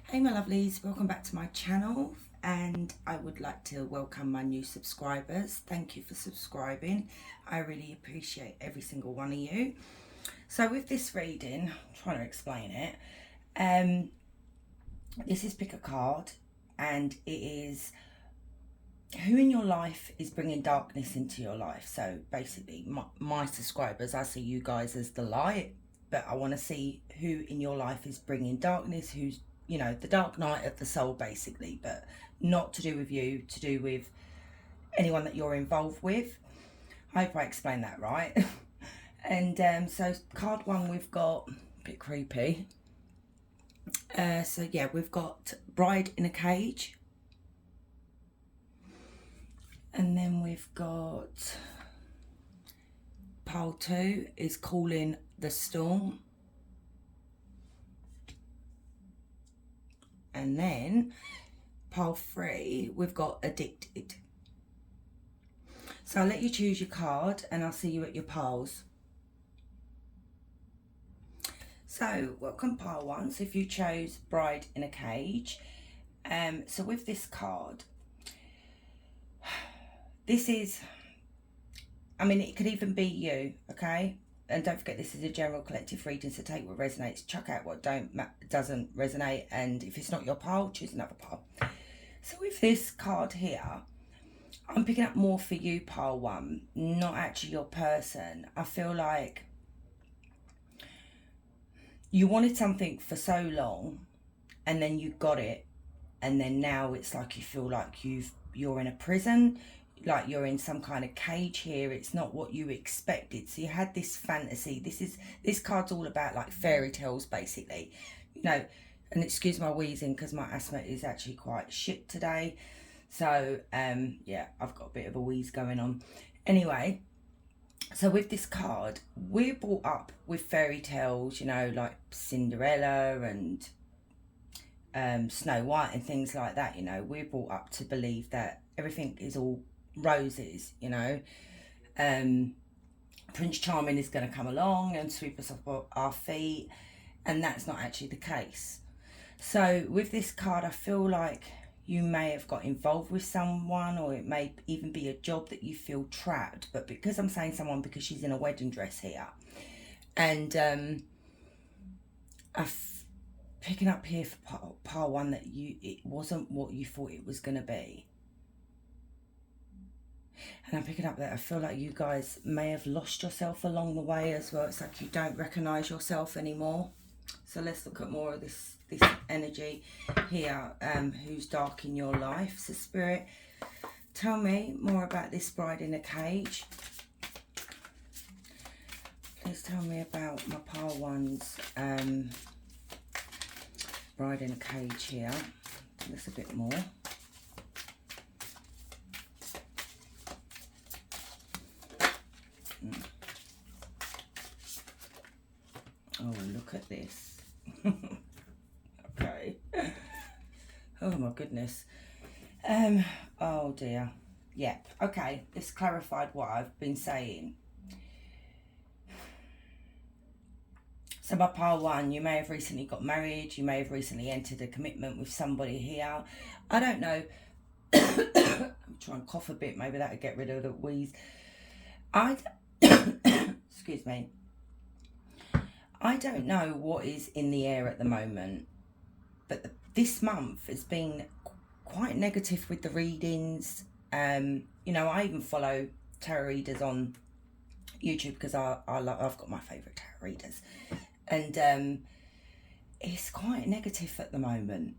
Hey my lovelies, welcome back to my channel, and I would like to welcome my new subscribers. Thank you for subscribing. I really appreciate every single one of you. So with this reading, I'm trying to explain it. This is pick a card, and it is who in your life is bringing darkness into your life. So basically my subscribers, I see you guys as the light, but I want to see who in your life is bringing darkness, who's, you know, the dark night of the soul basically, but not to do with you, to do with anyone that you're involved with. I hope I explained that right. And so card one, we've got a bit creepy. So yeah, we've got Bride in a Cage. And then we've got pile 2 is Calling the Storm. And then pile 3, we've got Addicted. So I'll let you choose your card and I'll see you at your piles. So welcome pile 1. So if you chose Bride in a Cage, so with this card, this is, I mean, it could even be you, okay? And don't forget, this is a general collective reading, so take what resonates, chuck out what doesn't resonate, and if it's not your pile, choose another pile. So with this card here, I'm picking up more for you, pile 1, not actually your person. I feel like you wanted something for so long, and then you got it, and then now it's like you feel like you're in a prison, like you're in some kind of cage here. It's not what you expected. So you had this fantasy. This card's all about like fairy tales basically, you know. And excuse my wheezing because my asthma is actually quite shit today. So yeah, I've got a bit of a wheeze going on. Anyway, so with this card, we're brought up with fairy tales, you know, like Cinderella and Snow White and things like that. You know, we're brought up to believe that everything is all roses, you know. Prince Charming is going to come along and sweep us off our feet, and that's not actually the case. So with this card, I feel like you may have got involved with someone, or it may even be a job that you feel trapped. But because I'm saying someone, because she's in a wedding dress here, and I'm picking up here for pile 1 that it wasn't what you thought it was going to be. And I'm picking up that I feel like you guys may have lost yourself along the way as well. It's like you don't recognise yourself anymore. So let's look at more of this energy here. Who's dark in your life? So Spirit, tell me more about this Bride in a Cage. Please tell me about my pile 1's Bride in a Cage here. Just a bit more. Oh, look at this. Okay. Oh my goodness. Oh dear. Yep. Okay, this clarified what I've been saying. So by pile 1, you may have recently got married, you may have recently entered a commitment with somebody here. I don't know. I'm trying to cough a bit, maybe that'll get rid of the wheeze. Excuse me. I don't know what is in the air at the moment, but this month has been quite negative with the readings. You know, I even follow tarot readers on YouTube because I've got my favourite tarot readers, and it's quite negative at the moment.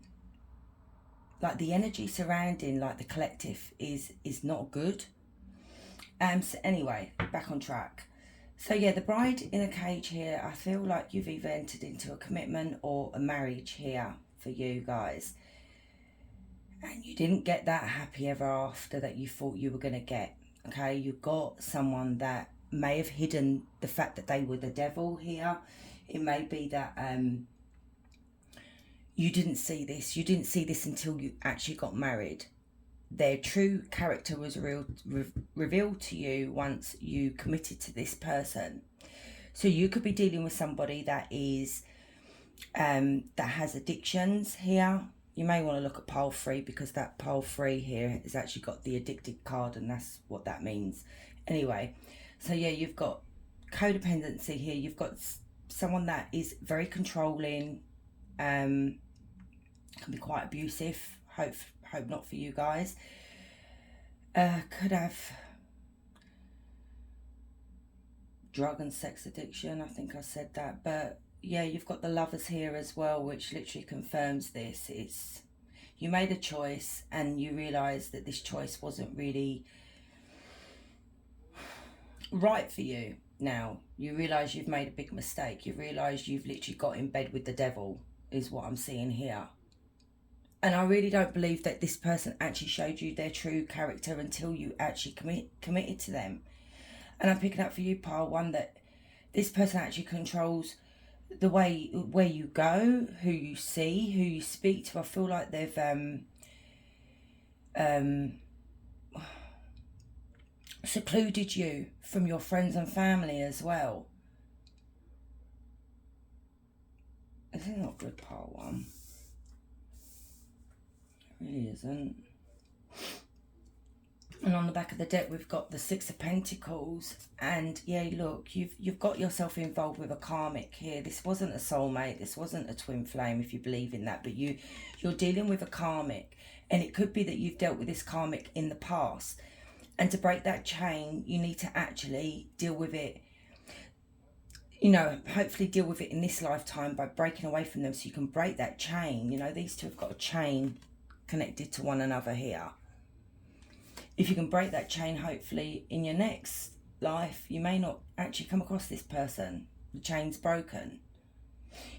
Like the energy surrounding like the collective is not good. So anyway, back on track. So yeah, the Bride in a Cage here, I feel like you've either entered into a commitment or a marriage here for you guys. And you didn't get that happy ever after that you thought you were going to get. Okay, you got someone that may have hidden the fact that they were the devil here. It may be that you didn't see this. You didn't see this until you actually got married. Their true character was revealed to you once you committed to this person. So you could be dealing with somebody that is that has addictions here. You may want to look at pile 3, because that pile 3 here has actually got the addicted card, and that's what that means. Anyway, so yeah, you've got codependency here. You've got someone that is very controlling, can be quite abusive. Hope not for you guys. Could have drug and sex addiction. I think I said that, but yeah, you've got the Lovers here as well, which literally confirms this. It's, you made a choice and you realised that this choice wasn't really right for you. Now you realise you've made a big mistake. You realise you've literally got in bed with the devil, is what I'm seeing here. And I really don't believe that this person actually showed you their true character until you actually committed to them. And I'm picking up for you, pile 1, that this person actually controls the way where you go, who you see, who you speak to. I feel like they've secluded you from your friends and family as well. This is not good, pile 1. It really isn't. And on the back of the deck, we've got the 6 of Pentacles. And yeah, look, you've got yourself involved with a karmic here. This wasn't a soulmate. This wasn't a twin flame, if you believe in that. But you're dealing with a karmic. And it could be that you've dealt with this karmic in the past. And to break that chain, you need to actually deal with it. You know, hopefully deal with it in this lifetime by breaking away from them, so you can break that chain. You know, these two have got a chain connected to one another here. If you can break that chain, hopefully in your next life, you may not actually come across this person. The chain's broken.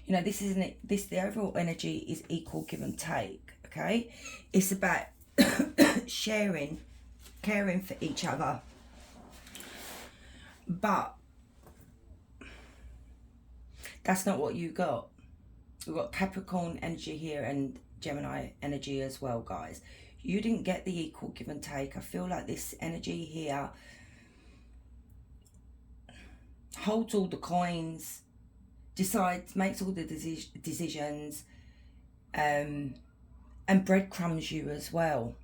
You know, this isn't it. The overall energy is equal give and take. Okay, it's about sharing, caring for each other. But that's not what you got. We've got Capricorn energy here and Gemini energy as well, guys. You didn't get the equal give and take. I feel like this energy here holds all the coins, decides, makes all the decisions, and breadcrumbs you as well.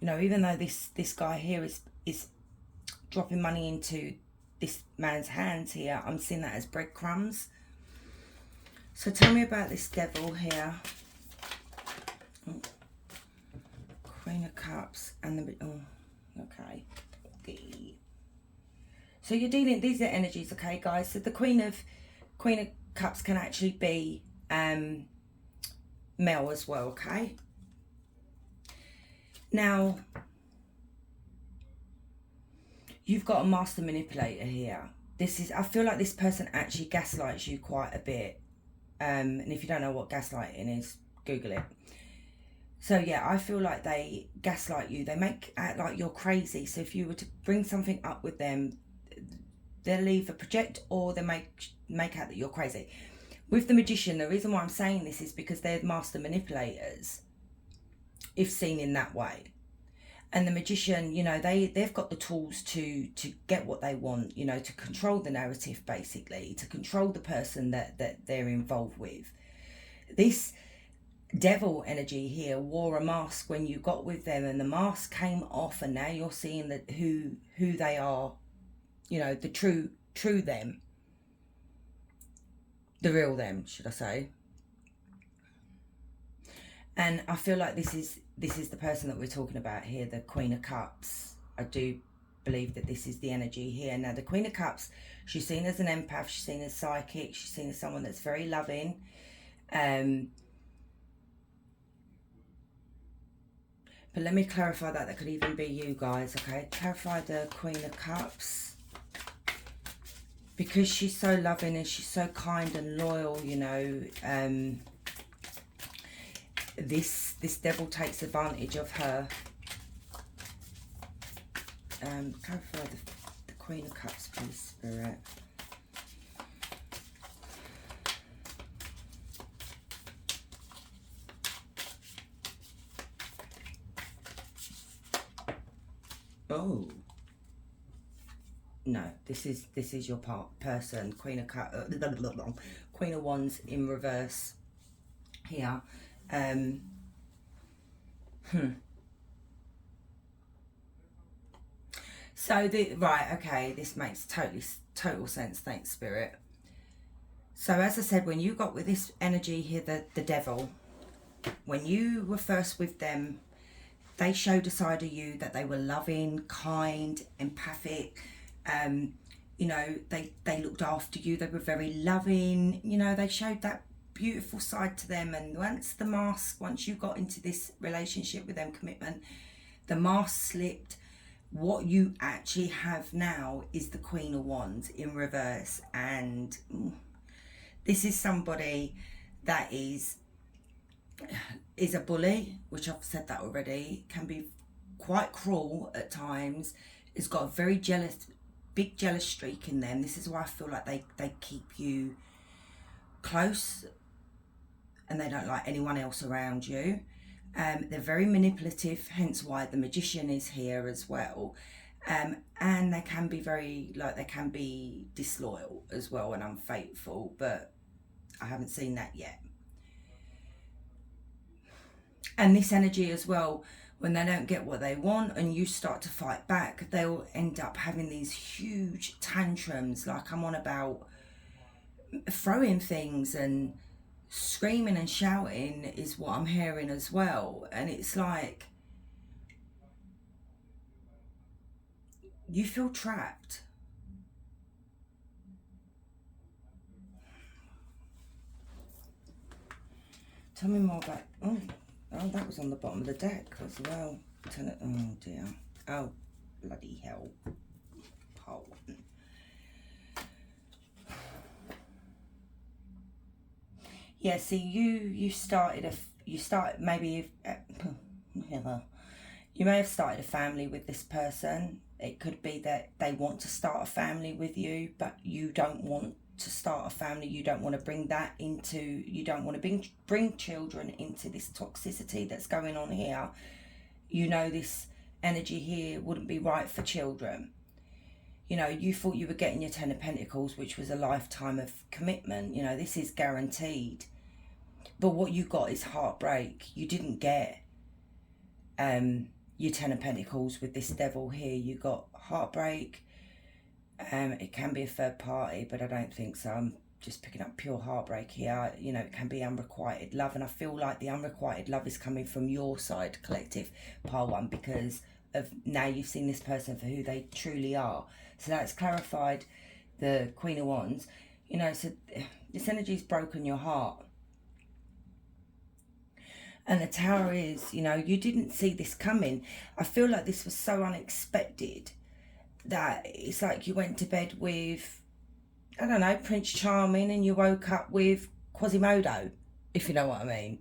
You know, even though this guy here is dropping money into this man's hands here, I'm seeing that as breadcrumbs. So tell me about this devil here. Oh. Queen of Cups and the... Oh, okay. So you're dealing... These are energies, okay, guys? So the Queen of Cups can actually be male as well, okay? Now, you've got a master manipulator here. This is... I feel like this person actually gaslights you quite a bit. And if you don't know what gaslighting is, Google it. So yeah, I feel like they gaslight you. They make out like you're crazy. So if you were to bring something up with them, they'll either project or they make out that you're crazy. With the Magician, the reason why I'm saying this is because they're master manipulators, if seen in that way. And the Magician, you know, they've got the tools to get what they want, you know, to control the narrative, basically, to control the person that they're involved with. This devil energy here wore a mask when you got with them, and the mask came off, and now you're seeing that who they are, you know, the true them, the real them, should I say. And I feel like this is the person that we're talking about here, the Queen of Cups. I do believe that this is the energy here. Now the Queen of Cups, she's seen as an empath, she's seen as psychic, she's seen as someone that's very loving. But let me clarify that could even be you guys, okay? Clarify the Queen of Cups. Because she's so loving and she's so kind and loyal, you know, this devil takes advantage of her. Clarify the Queen of Cups, please, Spirit. Oh no, this is your person, Queen of Cups, Queen of Wands in reverse here. So right, okay, this makes total sense. Thanks, Spirit. So as I said, when you got with this energy here, the devil, when you were first with them, they showed a side of you that they were loving, kind, empathic. You know, they looked after you. They were very loving. You know, they showed that beautiful side to them. And once you got into this relationship with them, commitment, the mask slipped. What you actually have now is the Queen of Wands in reverse. And this is somebody that is a bully, which I've said that already, can be quite cruel at times, has got a very big jealous streak in them. This is why I feel like they keep you close and they don't like anyone else around you. They're very manipulative, hence why the Magician is here as well. And they can be they can be disloyal as well and unfaithful, but I haven't seen that yet. And this energy as well, when they don't get what they want and you start to fight back, they'll end up having these huge tantrums, like I'm on about, throwing things and screaming and shouting is what I'm hearing as well. And it's like you feel trapped. Tell me more about... Oh, that was on the bottom of the deck as well. Oh dear. Oh, bloody hell. Pole. Yeah, see, you may have started a family with this person. It could be that they want to start a family with you, but you don't want to start a family. You don't want to bring children into this toxicity that's going on here. You know, this energy here wouldn't be right for children. You know, you thought you were getting your 10 of Pentacles, which was a lifetime of commitment. You know, this is guaranteed. But what you got is heartbreak. You didn't get your 10 of Pentacles with this devil here. You got heartbreak. It can be a third party, but I don't think so. I'm just picking up pure heartbreak here. You know, it can be unrequited love, and I feel like the unrequited love is coming from your side, collective, pile one, because of now you've seen this person for who they truly are. So that's clarified the Queen of Wands. You know, so this energy's broken your heart. And the Tower is, you know, you didn't see this coming. I feel like this was so unexpected that it's like you went to bed with, I don't know, Prince Charming, and you woke up with Quasimodo, if you know what I mean.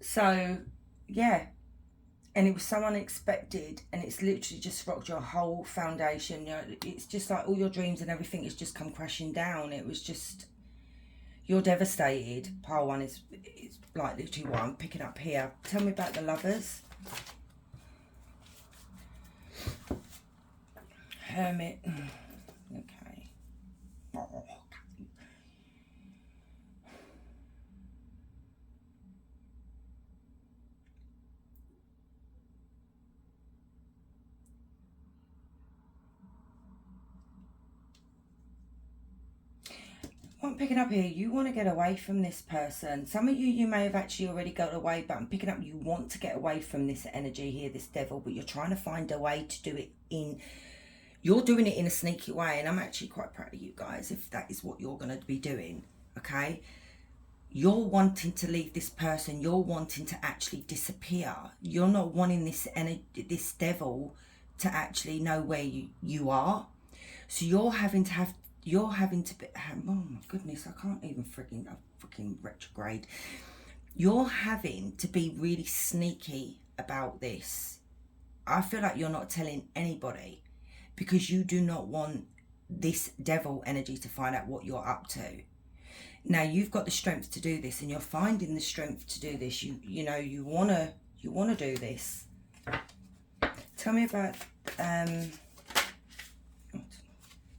So, yeah. And it was so unexpected, and it's literally just rocked your whole foundation. You know, it's just like all your dreams and everything has just come crashing down. It was just, you're devastated. Pile one is like literally what I'm picking up here. Tell me about the Lovers. Hermit. Okay. Oh. What I'm picking up here, you want to get away from this person. Some of you may have actually already got away, but I'm picking up you want to get away from this energy here, this devil, but you're trying to find a way to do it in... You're doing it in a sneaky way, and I'm actually quite proud of you guys if that is what you're going to be doing, okay? You're wanting to leave this person. You're wanting to actually disappear. You're not wanting this devil to actually know where you are. So you're having to be, oh my goodness, I can't even freaking retrograde. You're having to be really sneaky about this. I feel like you're not telling anybody, because you do not want this devil energy to find out what you're up to. Now you've got the strength to do this, and you're finding the strength to do this. You know you wanna do this. Tell me about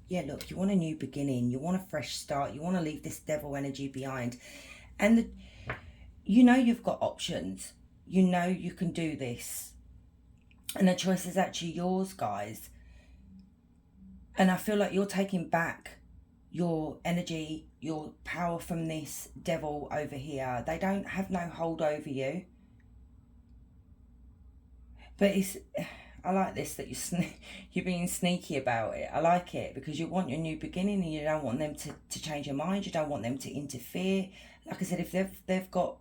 yeah, look, you want a new beginning, you want a fresh start, you want to leave this devil energy behind. And you know you've got options. You know you can do this. And the choice is actually yours, guys. And I feel like you're taking back your energy, your power from this devil over here. They don't have no hold over you. But I like this, that you're being sneaky about it. I like it because you want your new beginning and you don't want them to change your mind. You don't want them to interfere. Like I said, if they've got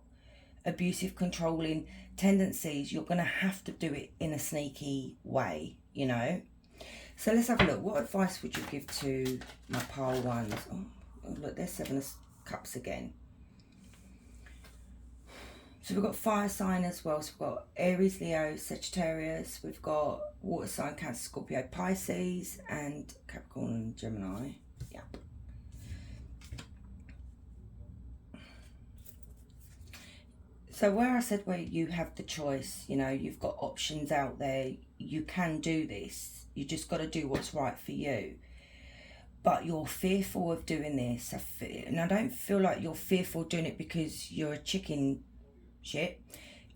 abusive, controlling tendencies, you're going to have to do it in a sneaky way, you know. So let's have a look. What advice would you give to my pile ones? Oh look, there's 7 of Cups again. So we've got fire sign as well. So we've got Aries, Leo, Sagittarius. We've got water sign, Cancer, Scorpio, Pisces, and Capricorn and Gemini. Yeah. So where I said where you have the choice, you know, you've got options out there, you can do this. You just got to do what's right for you. But you're fearful of doing this. And I don't feel like you're fearful of doing it because you're a chicken shit.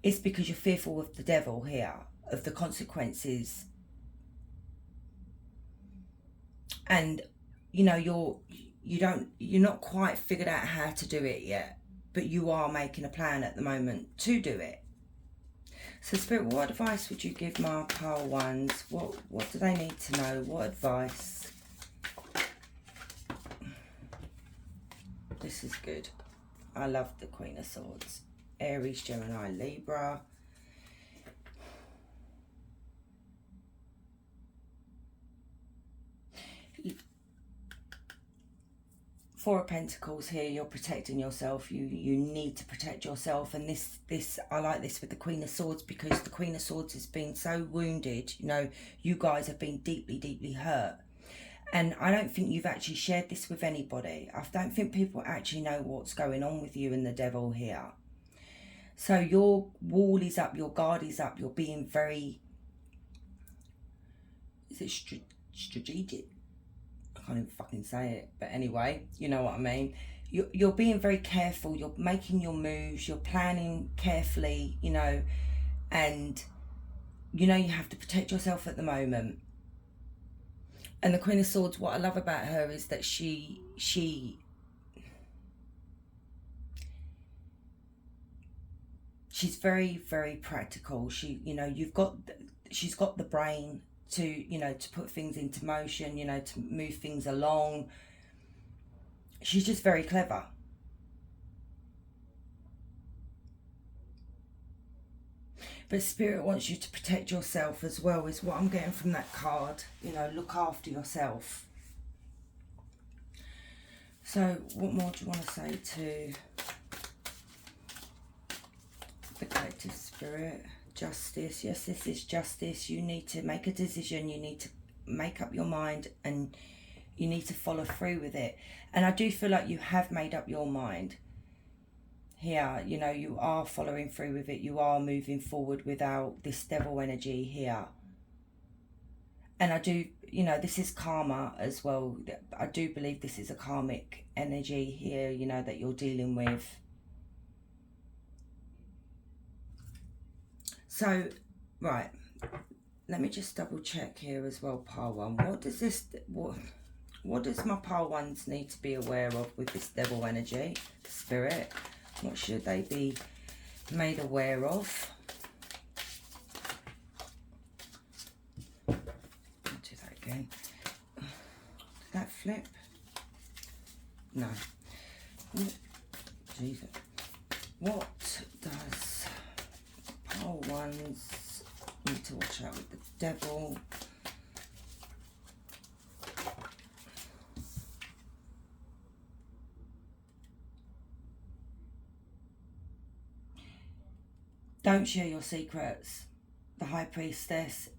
It's because you're fearful of the devil here, of the consequences. And, you know, you're not quite figured out how to do it yet. But you are making a plan at the moment to do it. So Spirit, what advice would you give my pile ones? What do they need to know? What advice? This is good. I love the Queen of Swords. Aries, Gemini, Libra. Four of Pentacles here, you're protecting yourself. You need to protect yourself. And this I like this with the Queen of Swords, because the Queen of Swords has been so wounded. You know, you guys have been deeply, deeply hurt. And I don't think you've actually shared this with anybody. I don't think people actually know what's going on with you and the devil here. So your wall is up, your guard is up, you're being very, is it strategic? I can't even fucking say it, but anyway, you know what I mean. You're being very careful, you're making your moves, you're planning carefully, you know, and you know you have to protect yourself at the moment. And the Queen of Swords, what I love about her is that she's very, very practical. You know, she's got the brain to, you know, to put things into motion, you know, to move things along. She's just very clever. But Spirit wants you to protect yourself as well, is what I'm getting from that card. You know, look after yourself. So what more do you want to say to the collective spirit? Justice. Yes, this is justice. You need to make a decision. You need to make up your mind and you need to follow through with it. And I do feel like you have made up your mind here. You know, you are following through with it. You are moving forward without this devil energy here. And I do, you know, this is karma as well. I do believe this is a karmic energy here, you know, that you're dealing with. So, right, let me just double check here as well, pile one. What does my pile ones need to be aware of with this devil energy, spirit? What should they be made aware of? I'll do that again. Did that flip? No. Jesus. What does pile ones need to watch out with the devil? Don't share your secrets. The High Priestess.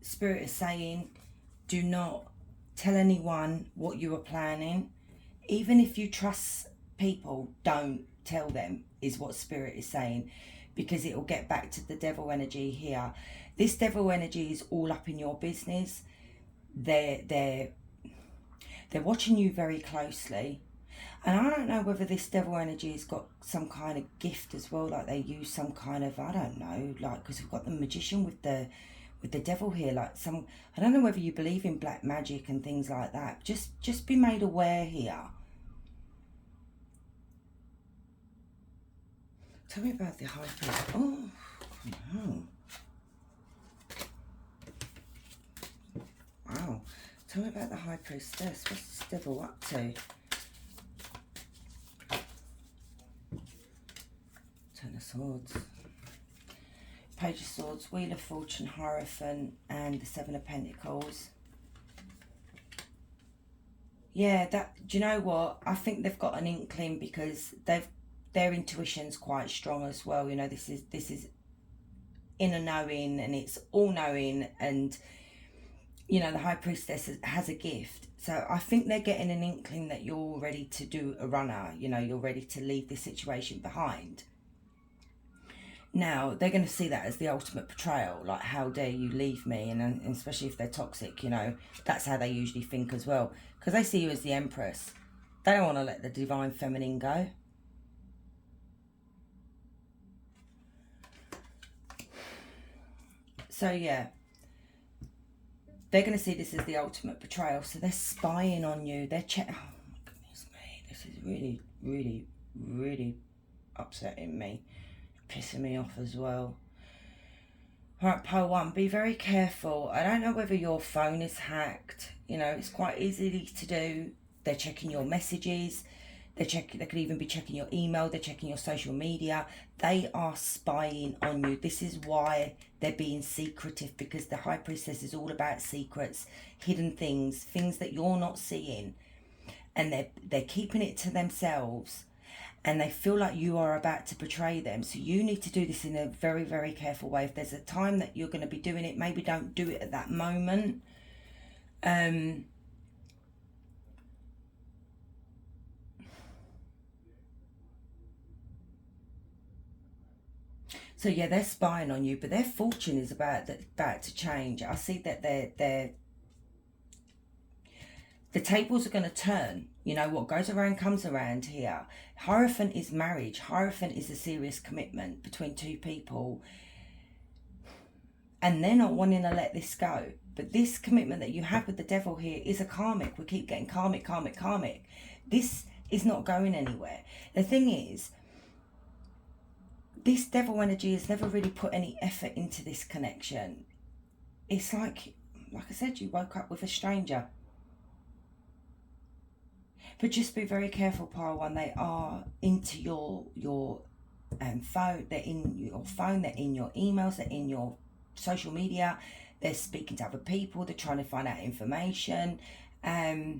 Spirit is saying, do not tell anyone what you are planning. Even if you trust people, don't tell them, is what Spirit is saying, because it will get back to the devil energy here. This devil energy is all up in your business. They're They're watching you very closely. And I don't know whether this devil energy has got some kind of gift as well, like they use some kind of, I don't know, like, because we've got the magician with the devil here, like some, I don't know whether you believe in black magic and things like that. Just be made aware here. Tell me about the high priest. Oh, no. Wow. Tell me about the high priestess. What's this devil up to? Ten of Swords. Page of Swords, Wheel of Fortune, Hierophant, and the Seven of Pentacles. Yeah, that, do you know what? I think they've got an inkling because their intuition's quite strong as well. You know, this is inner knowing, and it's all knowing, and you know, the High Priestess has a gift. So I think they're getting an inkling that you're ready to do a runner. You know, you're ready to leave this situation behind. Now, they're going to see that as the ultimate betrayal. Like, how dare you leave me? And especially if they're toxic, you know, that's how they usually think as well. Because they see you as the Empress. They don't want to let the Divine Feminine go. So, yeah. They're going to see this as the ultimate betrayal. So they're spying on you. They're checking. Oh, my goodness me. This is really, really, really upsetting me. Pissing me off as well. Alright, pile 1. Be very careful. I don't know whether your phone is hacked. You know, it's quite easy to do. They're checking your messages. They could even be checking your email. They're checking your social media. They are spying on you. This is why they're being secretive, because the High Priestess is all about secrets, hidden things, things that you're not seeing. And they're keeping it to themselves. And they feel like you are about to betray them. So you need to do this in a very, very careful way. If there's a time that you're going to be doing it, maybe don't do it at that moment. So yeah, they're spying on you, but their fortune is about to change. I see that the tables are going to turn. You know, what goes around comes around here. Hierophant is marriage. Hierophant is a serious commitment between two people. And they're not wanting to let this go. But this commitment that you have with the devil here is a karmic. We keep getting karmic, karmic, karmic. This is not going anywhere. The thing is, this devil energy has never really put any effort into this connection. It's like I said, you woke up with a stranger. But just be very careful, pile 1. They are into your phone. They're in your phone. They're in your emails. They're in your social media. They're speaking to other people. They're trying to find out information. I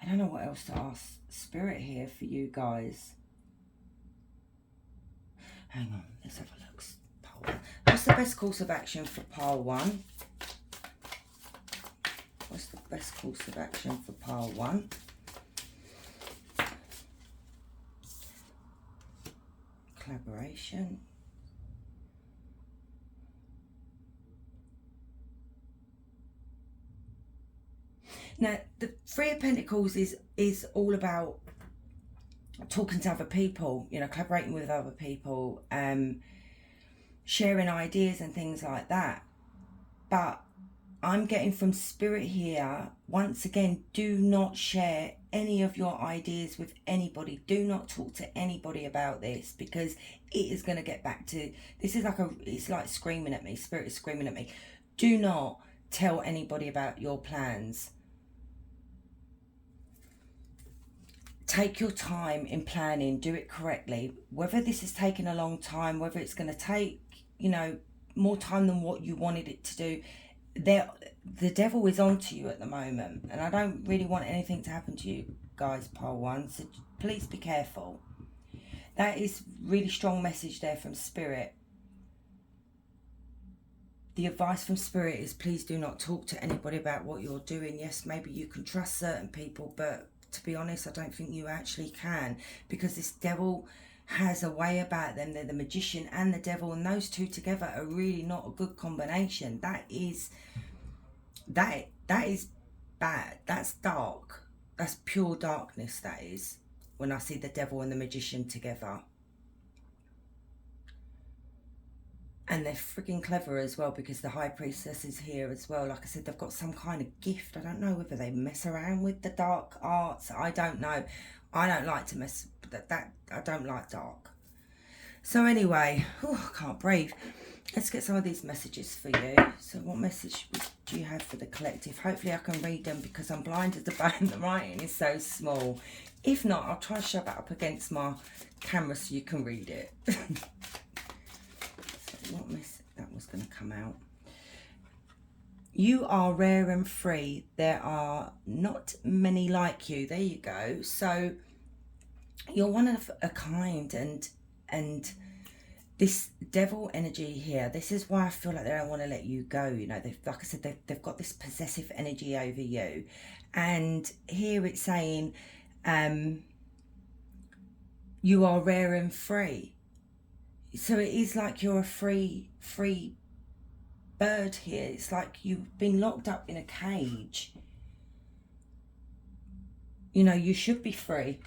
don't know what else to ask Spirit here for you guys. Hang on, let's have a look. Pile 1. What's the best course of action for pile 1? What's the best course of action for pile 1? Collaboration. Now, the Three of Pentacles is all about talking to other people, you know, collaborating with other people, sharing ideas and things like that. But I'm getting from Spirit here, once again, do not share any of your ideas with anybody. Do not talk to anybody about this, because it is going to get back to, this is like it's like screaming at me. Spirit is screaming at me. Do not tell anybody about your plans. Take your time in planning, do it correctly. Whether this is taking a long time, whether it's going to take, you know, more time than what you wanted it to do, the devil is onto you at the moment. And I don't really want anything to happen to you guys, pile 1. So please be careful. That is really strong message there from Spirit. The advice from Spirit is please do not talk to anybody about what you're doing. Yes, maybe you can trust certain people, but to be honest, I don't think you actually can, because this devil has a way about them. They're the magician and the devil, and those two together are really not a good combination. That is bad. That's dark. That's pure darkness, that is, when I see the devil and the magician together. And they're freaking clever as well, because the high priestess is here as well. Like I said, they've got some kind of gift. I don't know whether they mess around with the dark arts. I don't know. I don't like to mess that. I don't like dark. So anyway, I can't breathe. Let's get some of these messages for you. So what message do you have for the collective? Hopefully I can read them, because I'm blind as a bone. The writing is so small. If not, I'll try to shove it up against my camera so you can read it. What mess that was going to come out. You are rare and free. There are not many like you. There you go. So you're one of a kind, and this devil energy here, this is why I feel like they don't want to let you go. You know, like I said, they've got this possessive energy over you. And here it's saying you are rare and free. So it is like you're a free bird here. It's like you've been locked up in a cage. You know, you should be free.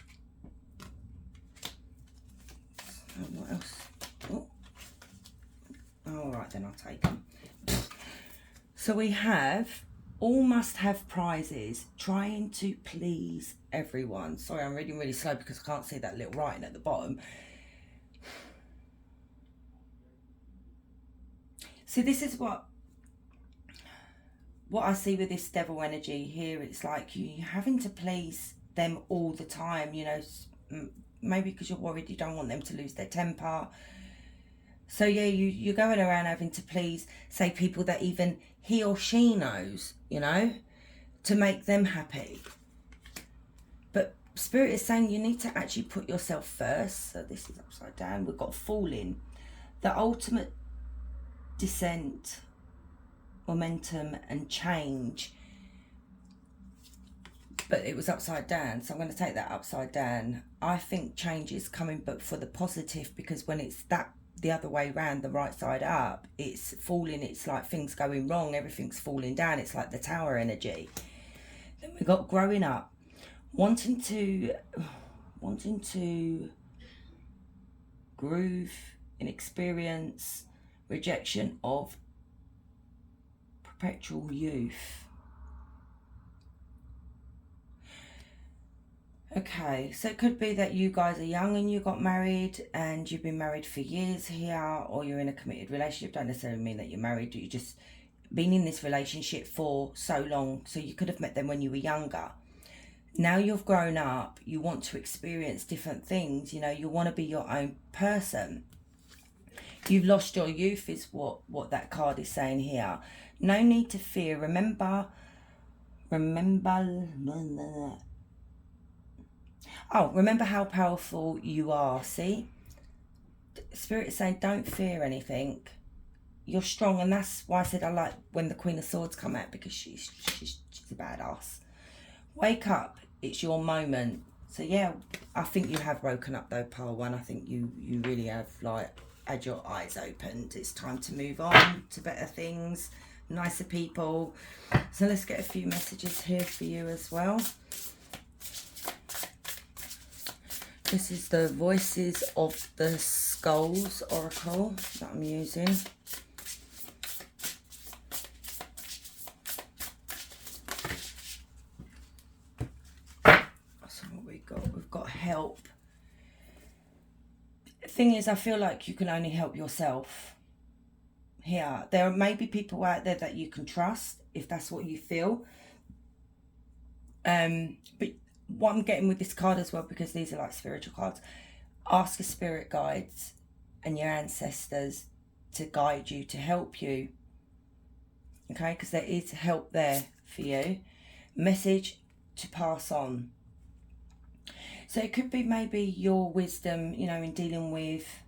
What else? Oh. All right, then I'll take them. So we have all must have prizes, trying to please everyone. Sorry, I'm reading really slow because I can't see that little writing at the bottom. So this is what I see with this devil energy here. It's like you having to please them all the time, you know, maybe because you're worried you don't want them to lose their temper. So yeah, you're going around having to please, say, people that even he or she knows, you know, to make them happy. But Spirit is saying you need to actually put yourself first. So this is upside down. We've got falling. The ultimate descent, momentum and change, but it was upside down, so I'm going to take that upside down. I think change is coming, but for the positive, because when it's that the other way around, the right side up, it's falling. It's like things going wrong, everything's falling down. It's like the tower energy. Then we got growing up, wanting to groove in experience, rejection of perpetual youth. Okay, so it could be that you guys are young and you got married and you've been married for years here, or you're in a committed relationship. Don't necessarily mean that you're married, you just been in this relationship for so long, so you could have met them when you were younger. Now you've grown up, you want to experience different things, you know, you want to be your own person. You've lost your youth is what that card is saying here. No need to fear. Remember how powerful you are. See, Spirit is saying don't fear anything. You're strong, and that's why I said I like when the Queen of Swords come out, because she's a badass. Wake up, it's your moment. So yeah, I think you have woken up though, Pile 1. I think you really have like had your eyes opened. It's time to move on to better things, nicer people. So let's get a few messages here for you as well. This is the Voices of the Skulls Oracle that I'm using. So what we've got help. The thing is, I feel like you can only help yourself here. There may be people out there that you can trust if that's what you feel. But what I'm getting with this card as well, because these are like spiritual cards, ask your spirit guides and your ancestors to guide you, to help you. Okay, because there is help there for you. Message to pass on. So it could be maybe your wisdom, you know, in dealing with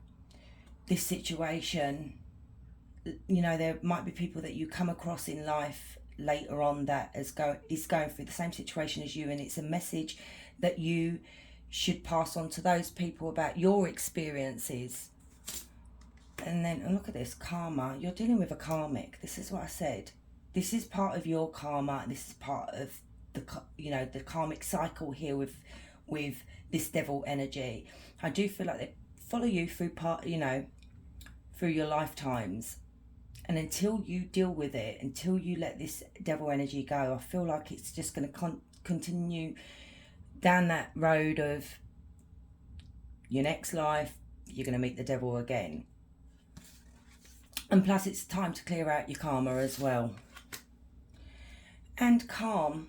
this situation. You know, there might be people that you come across in life later on that is going through the same situation as you, and it's a message that you should pass on to those people about your experiences. And then look at this, karma. You're dealing with a karmic. This is what I said. This is part of your karma. This is part of the karmic cycle here with this devil energy. I do feel like they follow you through through your lifetimes, and until you deal with it, until you let this devil energy go, I feel like it's just going to continue down that road of your next life. You're going to meet the devil again. And plus it's time to clear out your karma as well. And calm.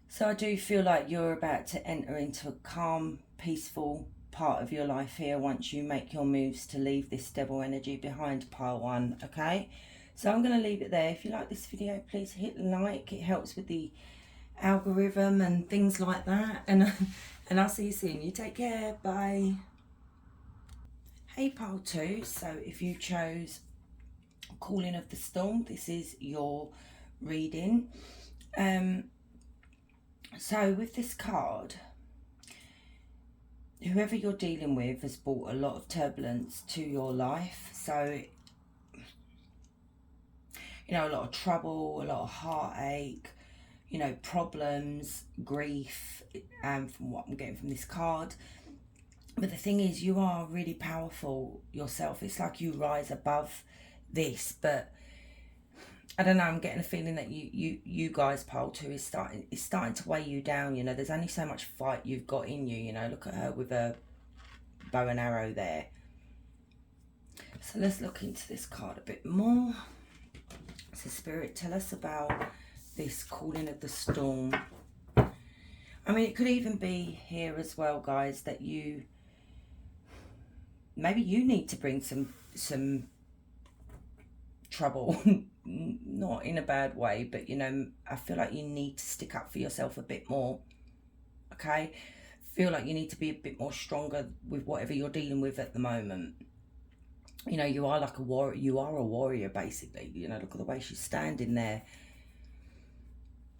So I do feel like you're about to enter into a calm, peaceful part of your life here once you make your moves to leave this devil energy behind, pile one. Okay, so I'm going to leave it there. If you like this video, please hit like. It helps with the algorithm and things like that. And I'll see you soon. You take care. Bye. Hey pile 2, so if you chose Calling of the Storm, this is your reading. So with this card, whoever you're dealing with has brought a lot of turbulence to your life. So, a lot of trouble, a lot of heartache, problems, grief, from what I'm getting from this card. But the thing is, you are really powerful yourself. It's like you rise above this, but I don't know, I'm getting a feeling that you guys, pile 2, is starting to weigh you down. There's only so much fight you've got in you. Look at her with a bow and arrow there. So let's look into this card a bit more. So Spirit, tell us about this Calling of the Storm. I mean, it could even be here as well, guys, that maybe you need to bring some trouble. Not in a bad way, but I feel like you need to stick up for yourself a bit more. Okay, feel like you need to be a bit more stronger with whatever you're dealing with at the moment. You are like a warrior. You are a warrior, basically. Look at the way she's standing there.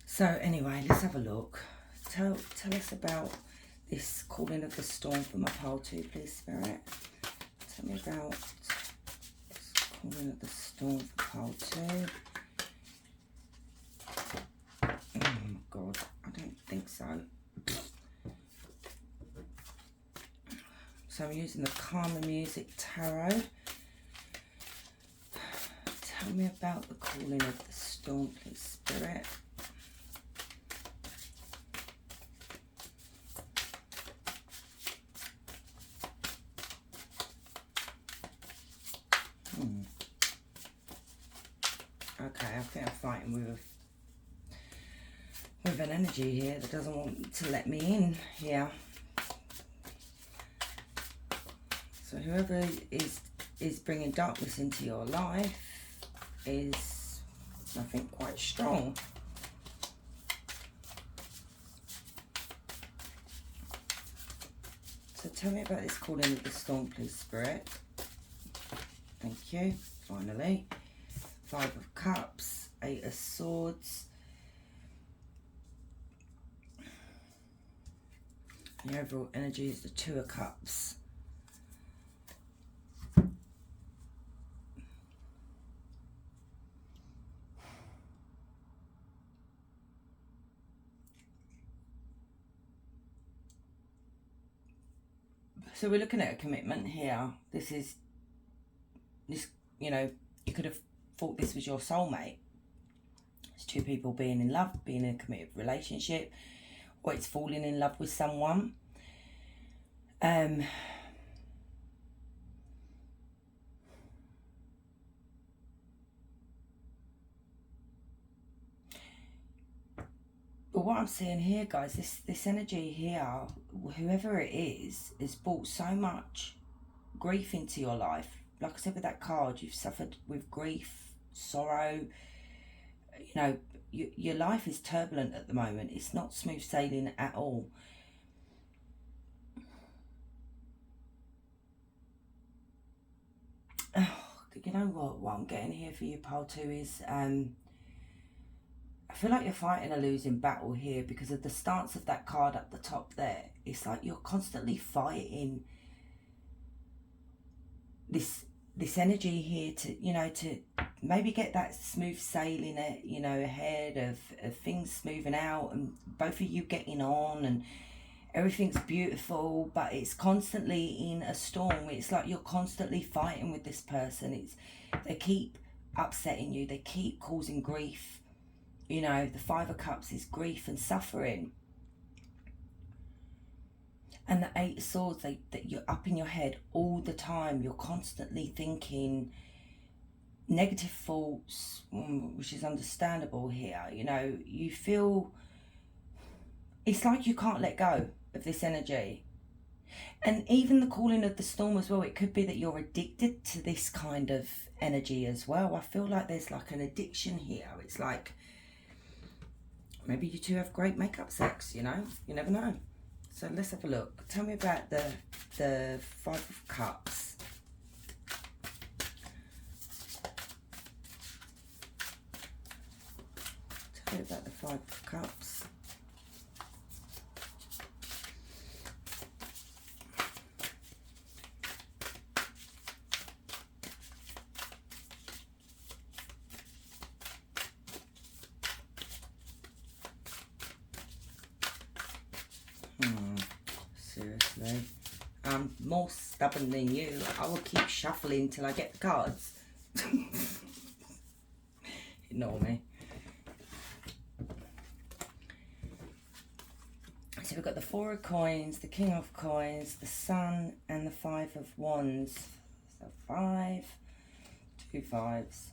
So anyway, let's have a look. Tell us about this Calling of the Storm for my pile 2, please, Spirit. Tell me about this Calling of the Storm for pile 2. Oh my God, I don't think so. So I'm using the Karma Music Tarot. Tell me about the Calling of the Storm, please, Spirit. Okay, I think I'm fighting with an energy here that doesn't want to let me in here. So whoever is bringing darkness into your life is, I think, quite strong. So tell me about this Calling of the Storm, please, Spirit. Thank you. Finally. 5 of Cups, 8 of Swords. The overall energy is the 2 of Cups. So we're looking at a commitment here. This, you could have thought this was your soulmate. It's 2 people being in love, being in a committed relationship, or it's falling in love with someone. But what I'm seeing here, guys, this energy here, whoever it is, has brought so much grief into your life. Like I said with that card, you've suffered with grief, sorrow. Your life is turbulent at the moment. It's not smooth sailing at all. Oh, you know what I'm getting here for you, pile 2, is I feel like you're fighting a losing battle here because of the stance of that card at the top there. It's like you're constantly fighting this energy here to maybe get that smooth sailing, you know, ahead of things smoothing out and both of you getting on and everything's beautiful, but it's constantly in a storm. It's like you're constantly fighting with this person. They keep upsetting you, they keep causing grief. You know, the Five of Cups is grief and suffering. And the Eight of Swords, that you're up in your head all the time. You're constantly thinking negative thoughts, which is understandable here. You know, you feel, it's like you can't let go of this energy. And even the calling of the storm as well, it could be that you're addicted to this kind of energy as well. I feel like there's like an addiction here. It's like, maybe you two have great makeup sex, you know? You never know. So let's have a look. Tell me about the Five of Cups. Tell me about the Five of Cups. Seriously. I'm more stubborn than you. I will keep shuffling till I get the cards. Ignore me. So we've got the Four of Coins, the King of Coins, the Sun, and the Five of Wands. So 5, 2 5s.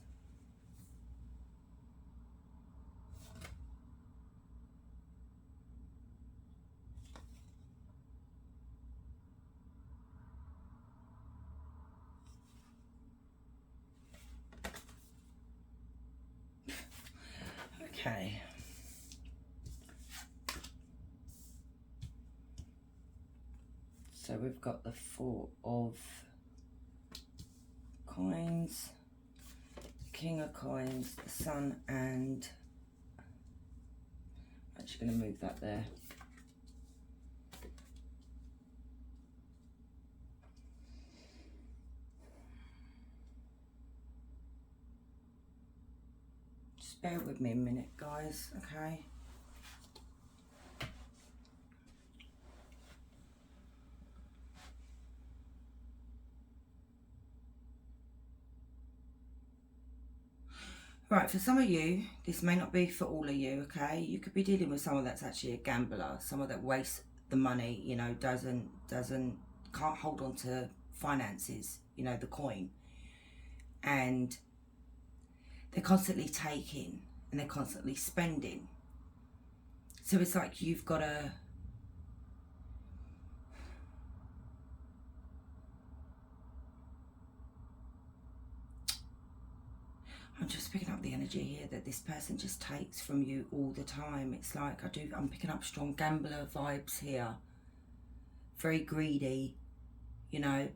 Okay. So we've got the Four of Coins, King of Coins, the Sun, and I'm actually going to move that there. Just bear with me a minute, guys, okay? Right, for some of you, this may not be for all of you, okay? You could be dealing with someone that's actually a gambler, someone that wastes the money, you know, can't hold on to finances, you know, the coin. And they're constantly taking and they're constantly spending. So it's like you've got to... I'm just picking up the energy here that this person just takes from you all the time. It's like I'm picking up strong gambler vibes here. Very greedy, you know.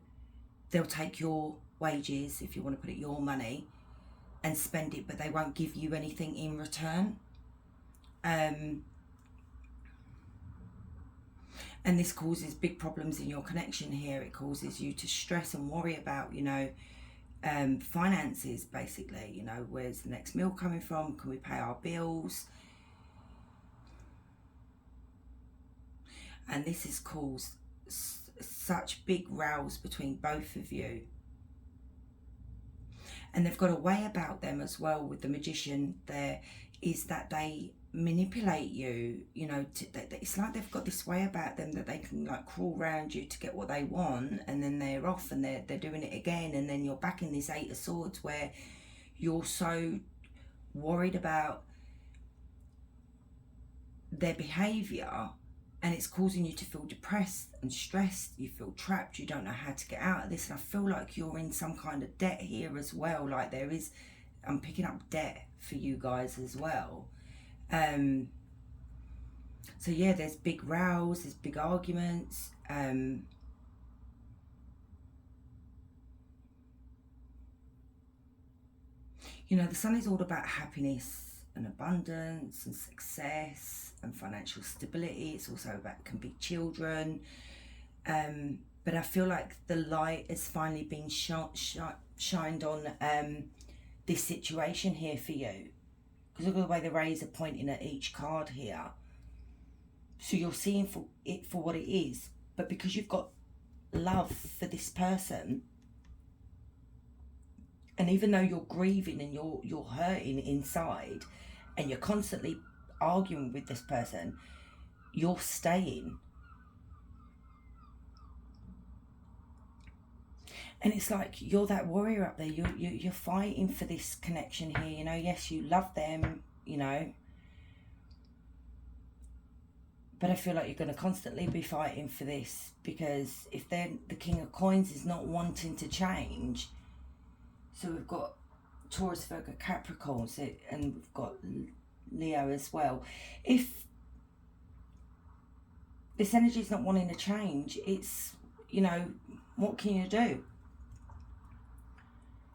They'll take your wages, if you want to put it, your money, and spend it, but they won't give you anything in return. And this causes big problems in your connection here. It causes you to stress and worry about, you know, finances, basically. You know, where's the next meal coming from? Can we pay our bills? And this has caused such big rows between both of you. And they've got a way about them as well with the Magician there, is that they manipulate you, you know, it's like they've got this way about them that they can like crawl around you to get what they want, and then they're off and they're doing it again, and then you're back in this Eight of Swords where you're so worried about their behaviour, and it's causing you to feel depressed and stressed. You feel trapped, you don't know how to get out of this, and I feel like you're in some kind of debt here as well. Like I'm picking up debt for you guys as well. So yeah, there's big rows, there's big arguments. You know, the Sun is all about happiness and abundance and success and financial stability. It's also about, can be children. But I feel like the light has finally been shined on this situation here for you. Because look at the way the rays are pointing at each card here. So you're seeing it for what it is. But because you've got love for this person, and even though you're grieving and you're hurting inside, and you're constantly arguing with this person, you're staying. And it's like you're that warrior up there. You're fighting for this connection here. You know, yes, you love them. You know, but I feel like you're going to constantly be fighting for this, because if then the King of Coins is not wanting to change, so we've got Taurus, Virgo, Capricorn, so, and we've got Leo as well. If this energy is not wanting to change, it's, you know, what can you do?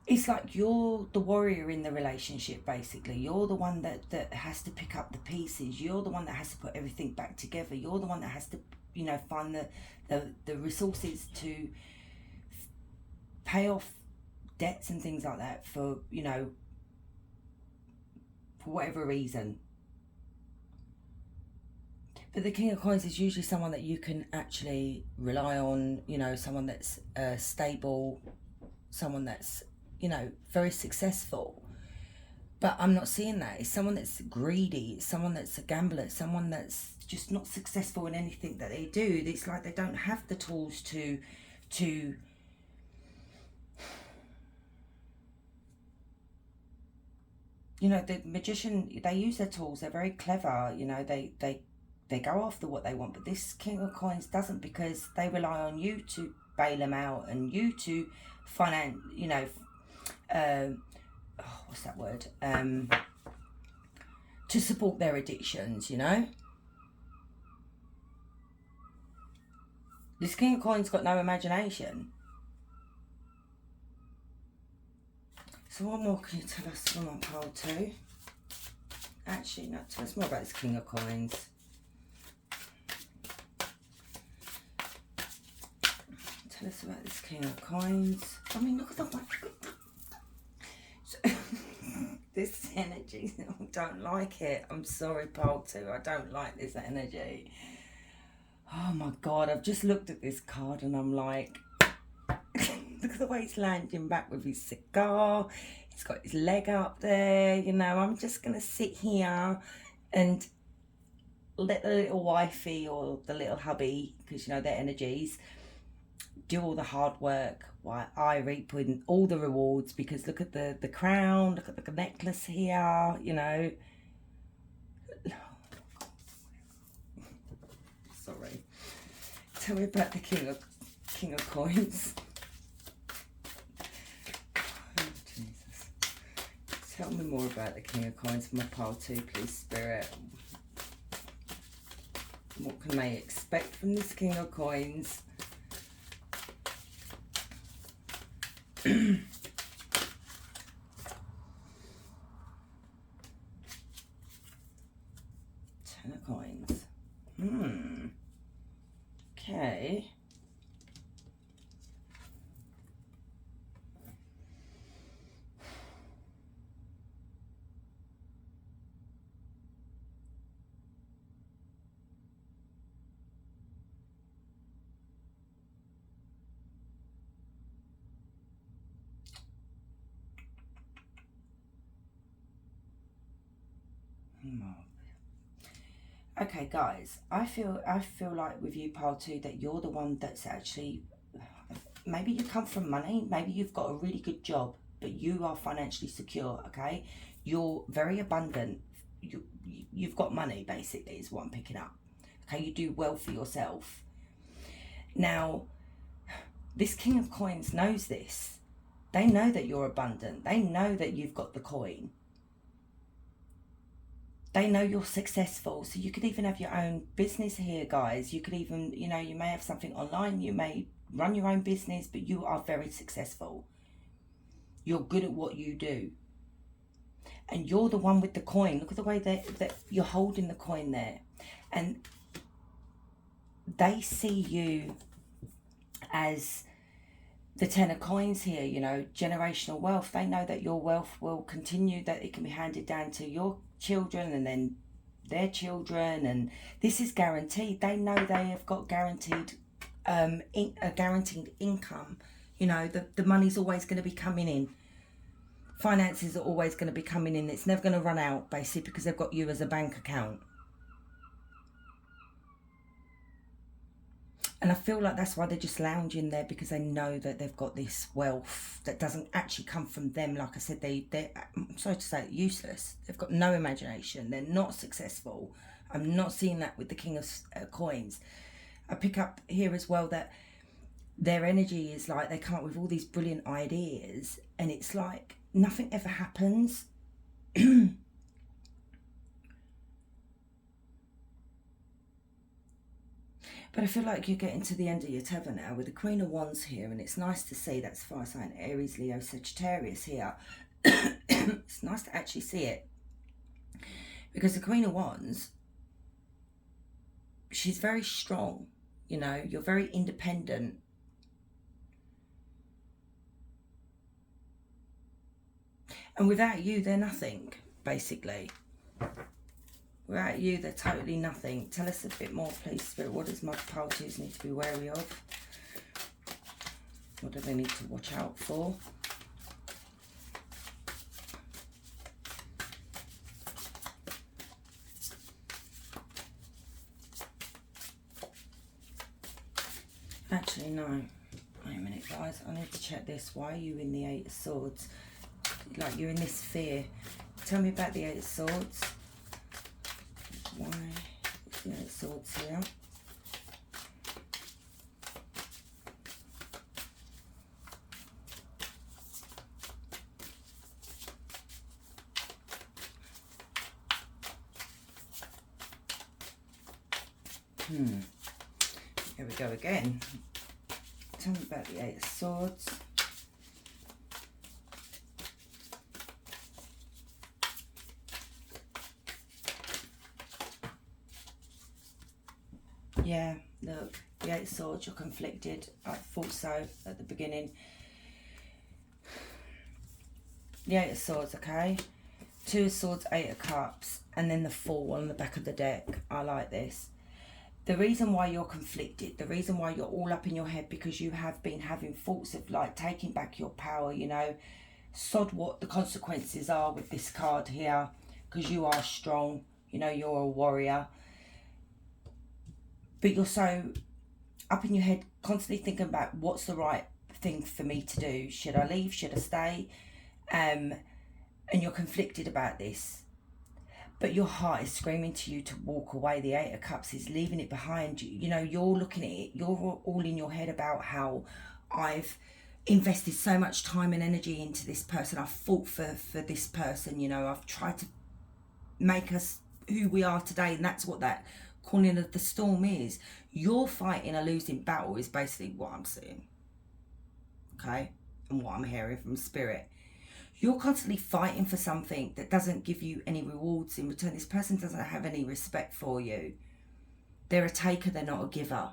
It's like you're the warrior in the relationship, basically. You're the one that has to pick up the pieces. You're the one that has to put everything back together. You're the one that has to, you know, find the resources to pay off debts and things like that for, you know, for whatever reason. But the King of Coins is usually someone that you can actually rely on, you know, someone that's stable, someone that's, you know, very successful. But I'm not seeing that. It's someone that's greedy. It's someone that's a gambler. It's someone that's just not successful in anything that they do. It's like they don't have the tools to you know, the magician, they use their tools. They're very clever. You know, they go after what they want. But this King of Coins doesn't, because they rely on you to bail them out and you to finance, you know, what's that word? To support their addictions, you know. This King of Coins got no imagination. So what more can you tell us from our pile too? Actually, no, tell us more about this King of Coins. Tell us about this King of Coins. I mean, look at the one. This energy, I don't like it. I'm sorry, pile 2. I don't like this energy. Oh my God, I've just looked at this card and I'm like, look at the way he's landing back with his cigar. He's got his leg up there. You know, I'm just going to sit here and let the little wifey or the little hubby, because, you know, their energies, do all the hard work while I reap in all the rewards. Because look at the crown, look at the necklace here, you know. Sorry. Tell me about the King of Coins. Oh, Jesus. Tell me more about the King of Coins for my pile 2, please, Spirit. What can they expect from this King of Coins? Ten of Coins. Okay. Okay, guys, I feel like with you, pile 2, that you're the one that's actually, maybe you come from money, maybe you've got a really good job, but you are financially secure. Okay, you're very abundant. You've got money, basically, is what I'm picking up. Okay, you do well for yourself. Now, this King of Coins knows this. They know that you're abundant. They know that you've got the coin. They know you're successful. So you could even have your own business here, guys. You could even, you know, you may have something online. You may run your own business, but you are very successful. You're good at what you do. And you're the one with the coin. Look at the way that you're holding the coin there. And they see you as the Ten of Coins here, you know, generational wealth. They know that your wealth will continue, that it can be handed down to your children and then their children, and this is guaranteed. They know they have got guaranteed a guaranteed income. You know, the money's always going to be coming in. Finances are always going to be coming in. It's never going to run out, basically, because they've got you as a bank account. And I feel like that's why they're just lounging there, because they know that they've got this wealth that doesn't actually come from them. Like I said, they're, I'm sorry to say, useless. They've got no imagination. They're not successful. I'm not seeing that with the King of Coins. I pick up here as well that their energy is like they come up with all these brilliant ideas, and it's like nothing ever happens. But I feel like you're getting to the end of your tether now with the Queen of Wands here, and it's nice to see. That's fire sign Aries, Leo, Sagittarius here. It's nice to actually see it, because the Queen of Wands, she's very strong. You know, you're very independent. And without you, they're nothing, basically. Without you, they're totally nothing. Tell us a bit more, please, Spirit. What does my parties need to be wary of? What do they need to watch out for? Actually, no. Wait a minute, guys. I need to check this. Why are you in the Eight of Swords? Like, you're in this fear. Tell me about the Eight of Swords. Why is the Eight of Swords here? Here we go again. Tell me about the Eight of Swords. Yeah, look, the Eight of Swords, you're conflicted. I thought so at the beginning. The Eight of Swords, okay? Two of Swords, Eight of Cups, and then the Fool on the back of the deck. I like this. The reason why you're conflicted, the reason why you're all up in your head, because you have been having thoughts of like taking back your power, you know, sod what the consequences are with this card here, because you are strong, you know, you're a warrior. But you're so up in your head, constantly thinking about what's the right thing for me to do. Should I leave? Should I stay? And you're conflicted about this. But your heart is screaming to you to walk away. The Eight of Cups is leaving it behind you. You know, you're looking at it. You're all in your head about how I've invested so much time and energy into this person. I've fought for this person. You know, I've tried to make us who we are today. And that's what that calling of the storm is. You're fighting a losing battle is basically what I'm seeing. Okay? And what I'm hearing from Spirit. You're constantly fighting for something that doesn't give you any rewards in return. This person doesn't have any respect for you. They're a taker, they're not a giver.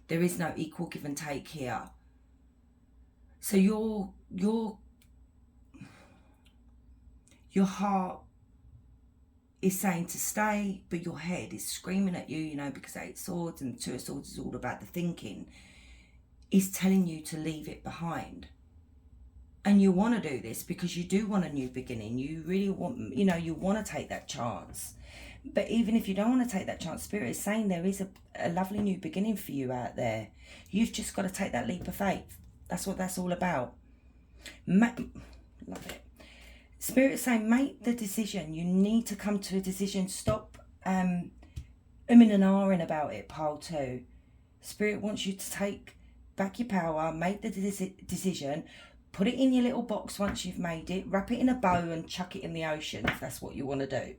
There is no equal give and take here. So your heart is saying to stay, but your head is screaming at you, you know, because Eight of Swords and Two of Swords is all about the thinking, is telling you to leave it behind. And you want to do this because you do want a new beginning. You really want, you know, you want to take that chance. But even if you don't want to take that chance, Spirit is saying there is a lovely new beginning for you out there. You've just got to take that leap of faith. That's what that's all about. Love it. Spirit is saying make the decision. You need to come to a decision. Stop umming and ahhing about it, pile two. Spirit wants you to take back your power, make the decision. Put it in your little box once you've made it. Wrap it in a bow and chuck it in the ocean if that's what you want to do.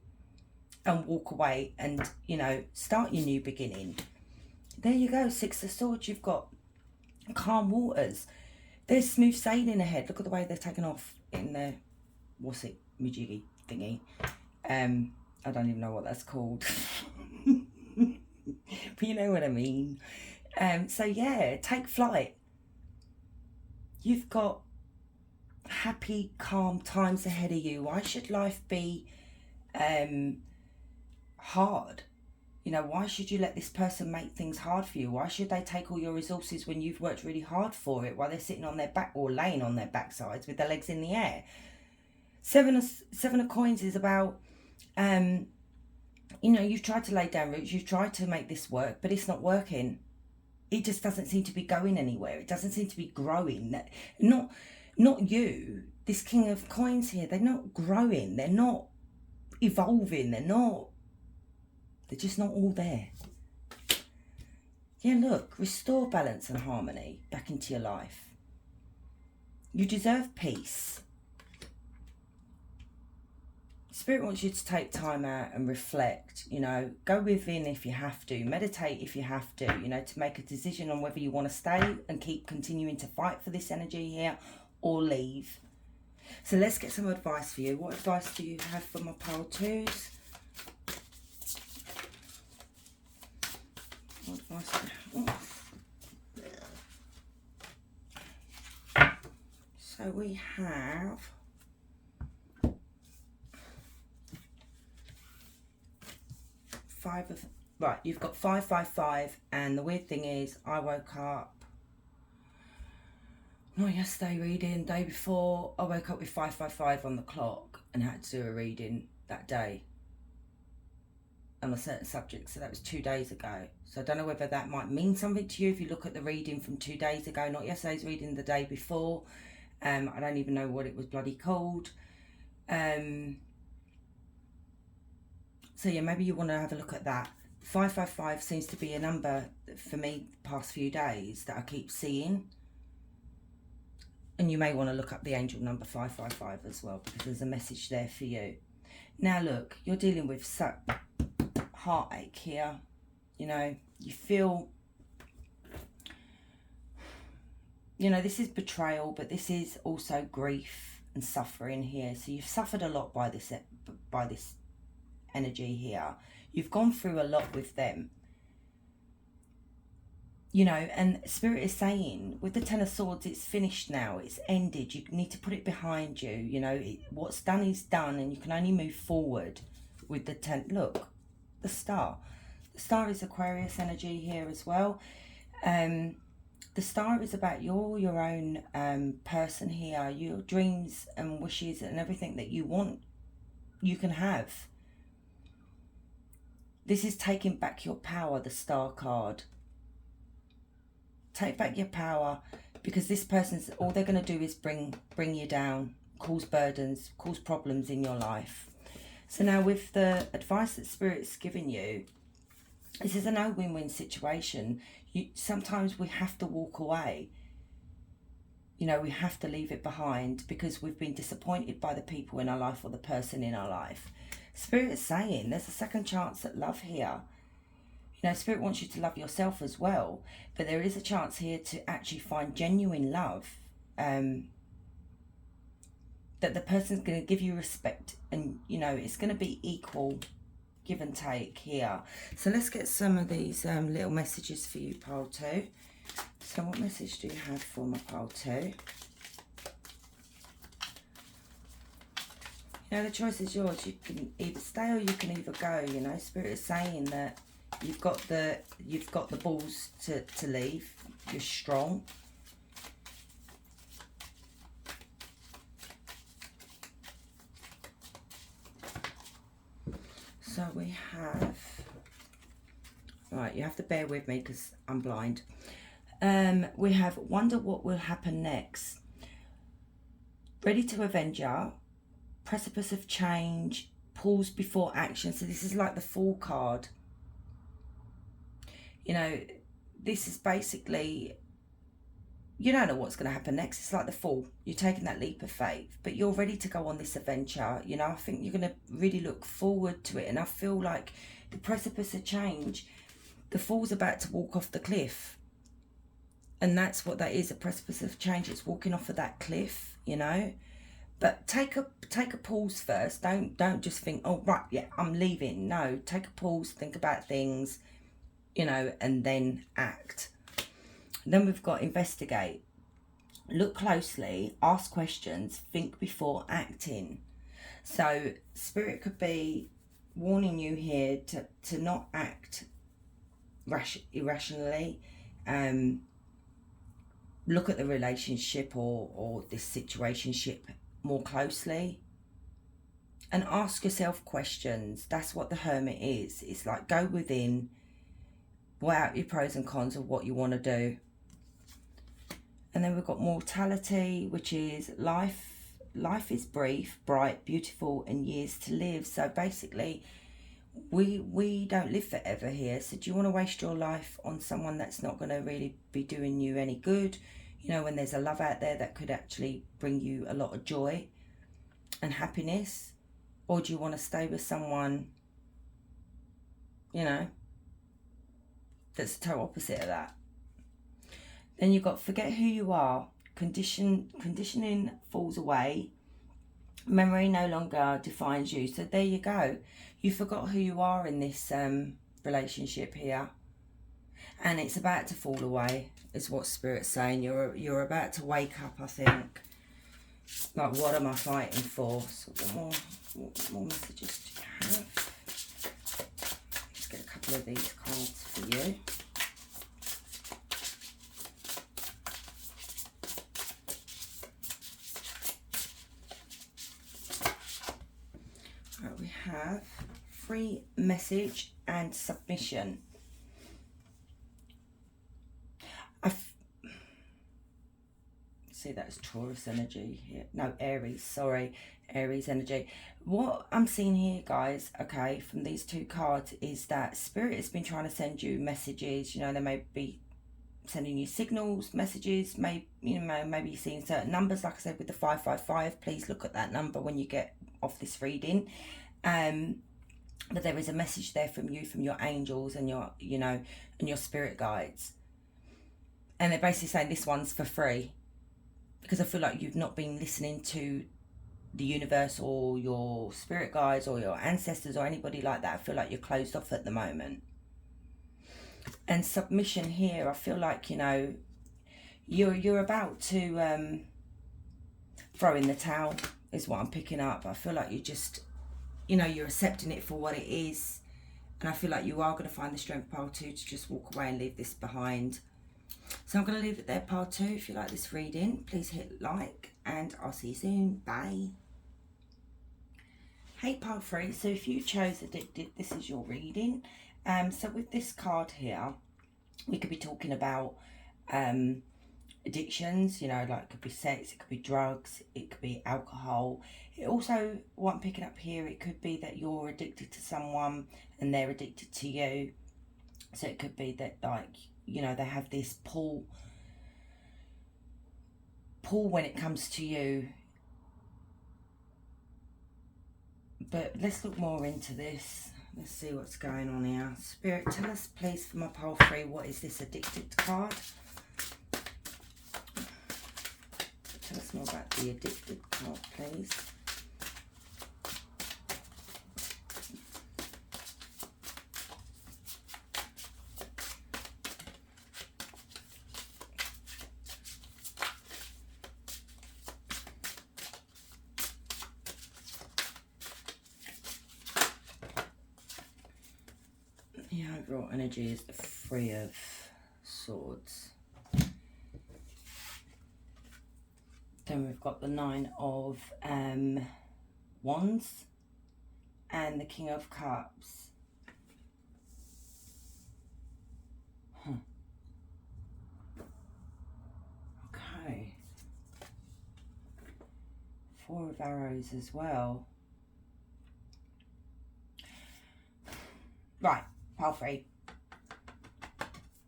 And walk away and, you know, start your new beginning. There you go. Six of Swords. You've got calm waters. There's smooth sailing ahead. Look at the way they're taken off in the, what's it, majiggy thingy. I don't even know what that's called. But you know what I mean. So yeah, take flight. You've got happy, calm times ahead of you. Why should life be hard? You know, why should you let this person make things hard for you? Why should they take all your resources when you've worked really hard for it, while they're sitting on their back or laying on their backsides with their legs in the air? Seven of coins is about, you know, you've tried to lay down roots, you've tried to make this work, but it's not working. It just doesn't seem to be going anywhere. It doesn't seem to be growing. Not you. This King of Coins here, they're not growing. They're not evolving. They're just not all there. Yeah, look, restore balance and harmony back into your life. You deserve peace. Spirit wants you to take time out and reflect, you know, go within if you have to, meditate if you have to, you know, to make a decision on whether you want to stay and keep continuing to fight for this energy here or leave. So let's get some advice for you. What advice do you have for my pile twos? What advice do you have? So we have right, you've got 555, and the weird thing is I woke up not yesterday reading, day before I woke up with 555 on the clock and had to do a reading that day on a certain subject. So that was 2 days ago. So I don't know whether that might mean something to you if you look at the reading from 2 days ago, not yesterday's reading, the day before. I don't even know what it was bloody called. So yeah, maybe you want to have a look at that. 555 seems to be a number for me the past few days that I keep seeing. And you may want to look up the angel number 555 as well, because there's a message there for you. Now look, you're dealing with heartache here. You know, you feel, you know, this is betrayal, but this is also grief and suffering here. So you've suffered a lot by this energy here. You've gone through a lot with them, you know, and Spirit is saying with the Ten of Swords, it's finished now, it's ended, you need to put it behind you, you know, what's done is done, and you can only move forward with the look, the star is Aquarius energy here as well. The star is about your own person here, your dreams and wishes and everything that you want, you can have. This is taking back your power, the Star card. Take back your power, because this person's, all they're going to do is bring you down, cause burdens, cause problems in your life. So now with the advice that Spirit's giving you, this is a no win-win situation. Sometimes we have to walk away. You know, we have to leave it behind because we've been disappointed by the people in our life or the person in our life. Spirit is saying there's a second chance at love here. You know, Spirit wants you to love yourself as well, but there is a chance here to actually find genuine love, that the person's going to give you respect, and, you know, it's going to be equal give and take here. So let's get some of these little messages for you, pile 2. So what message do you have for my pile 2? You know, the choice is yours. You can either stay or you can either go. You know, Spirit is saying that you've got the balls to leave. You're strong. So we have, right, you have to bear with me because I'm blind. We have wonder what will happen next. Ready to avenge her. Precipice of change, pause before action. So this is like the Fool card. You know, this is basically, you don't know what's going to happen next. It's like the Fool. You're taking that leap of faith, but you're ready to go on this adventure. You know, I think you're going to really look forward to it. And I feel like the precipice of change, the Fool's about to walk off the cliff. And that's what that is, a precipice of change. It's walking off of that cliff, you know. But take a pause first. Don't just think, oh right, yeah, I'm leaving. No, take a pause, think about things, you know, and then act. Then we've got investigate. look closely, ask questions, think before acting. So Spirit could be warning you here to not act irrationally. Look at the relationship or this situationship more closely and ask yourself questions. That's what the Hermit is. It's like, go within, weigh out your pros and cons of what you want to do. And then we've got mortality, which is life is brief, bright, beautiful, and years to live. So basically, we don't live forever here. So do you want to waste your life on someone that's not going to really be doing you any good? You know, when there's a love out there that could actually bring you a lot of joy and happiness? Or do you want to stay with someone, you know, that's the total opposite of that? Then you've got forget who you are. Conditioning falls away. Memory no longer defines you. So there you go. You forgot who you are in this relationship here. And it's about to fall away, is what Spirit's saying. You're about to wake up, I think. Like, what am I fighting for? So what more messages do you have? Let's get a couple of these cards for you. Right, we have free message and submission. See, that's Taurus energy here. No, Aries, sorry. Aries energy. What I'm seeing here, guys, okay, from these two cards is that Spirit has been trying to send you messages. You know, they may be sending you signals, messages, maybe you're seeing certain numbers. Like I said, with the 555, please look at that number when you get off this reading. But there is a message there from you, from your angels and your, you know, and your spirit guides. And they're basically saying this one's for free. Because I feel like you've not been listening to the universe or your spirit guides or your ancestors or anybody like that. I feel like you're closed off at the moment. And submission here, I feel like, you know, you're about to throw in the towel is what I'm picking up. I feel like you just, you know, you're accepting it for what it is. And I feel like you are going to find the strength, pile 2, to just walk away and leave this behind. So I'm going to leave it there, part 2. If you like this reading, please hit like, and I'll see you soon. Bye. Hey, part 3. So if you chose Addicted, this is your reading. So with this card here, we could be talking about addictions, you know, like it could be sex, it could be drugs, it could be alcohol. It also, what I'm picking up here, it could be that you're addicted to someone and they're addicted to you. So it could be that, like, you know, they have this pull when it comes to you. But let's look more into this. Let's see what's going on here. Spirit, tell us please for my pile 3, what is this Addicted card? Tell us more about the Addicted card, please. The overall energy is the 3 of Swords. Then we've got the 9 of Wands and the King of Cups. Okay. 4 of Arrows as well. Right, pile 3.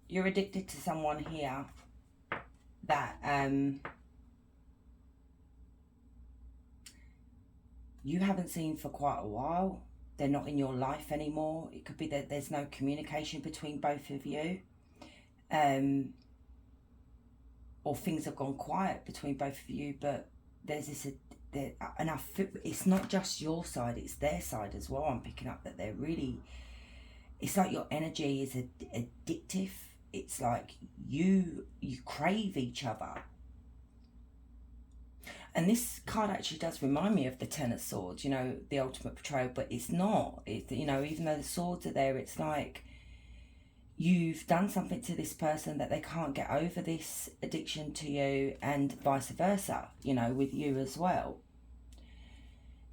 You're addicted to someone here that you haven't seen for quite a while. They're not in your life anymore. It could be that there's no communication between both of you. Or things have gone quiet between both of you, but there's this, it's not just your side, it's their side as well. I'm picking up that they're really, it's like your energy is addictive. It's like you crave each other. And this card actually does remind me of the Ten of Swords, you know, the ultimate betrayal, but it's not. It's, you know, even though the swords are there, it's like you've done something to this person that they can't get over this addiction to you, and vice versa, you know, with you as well.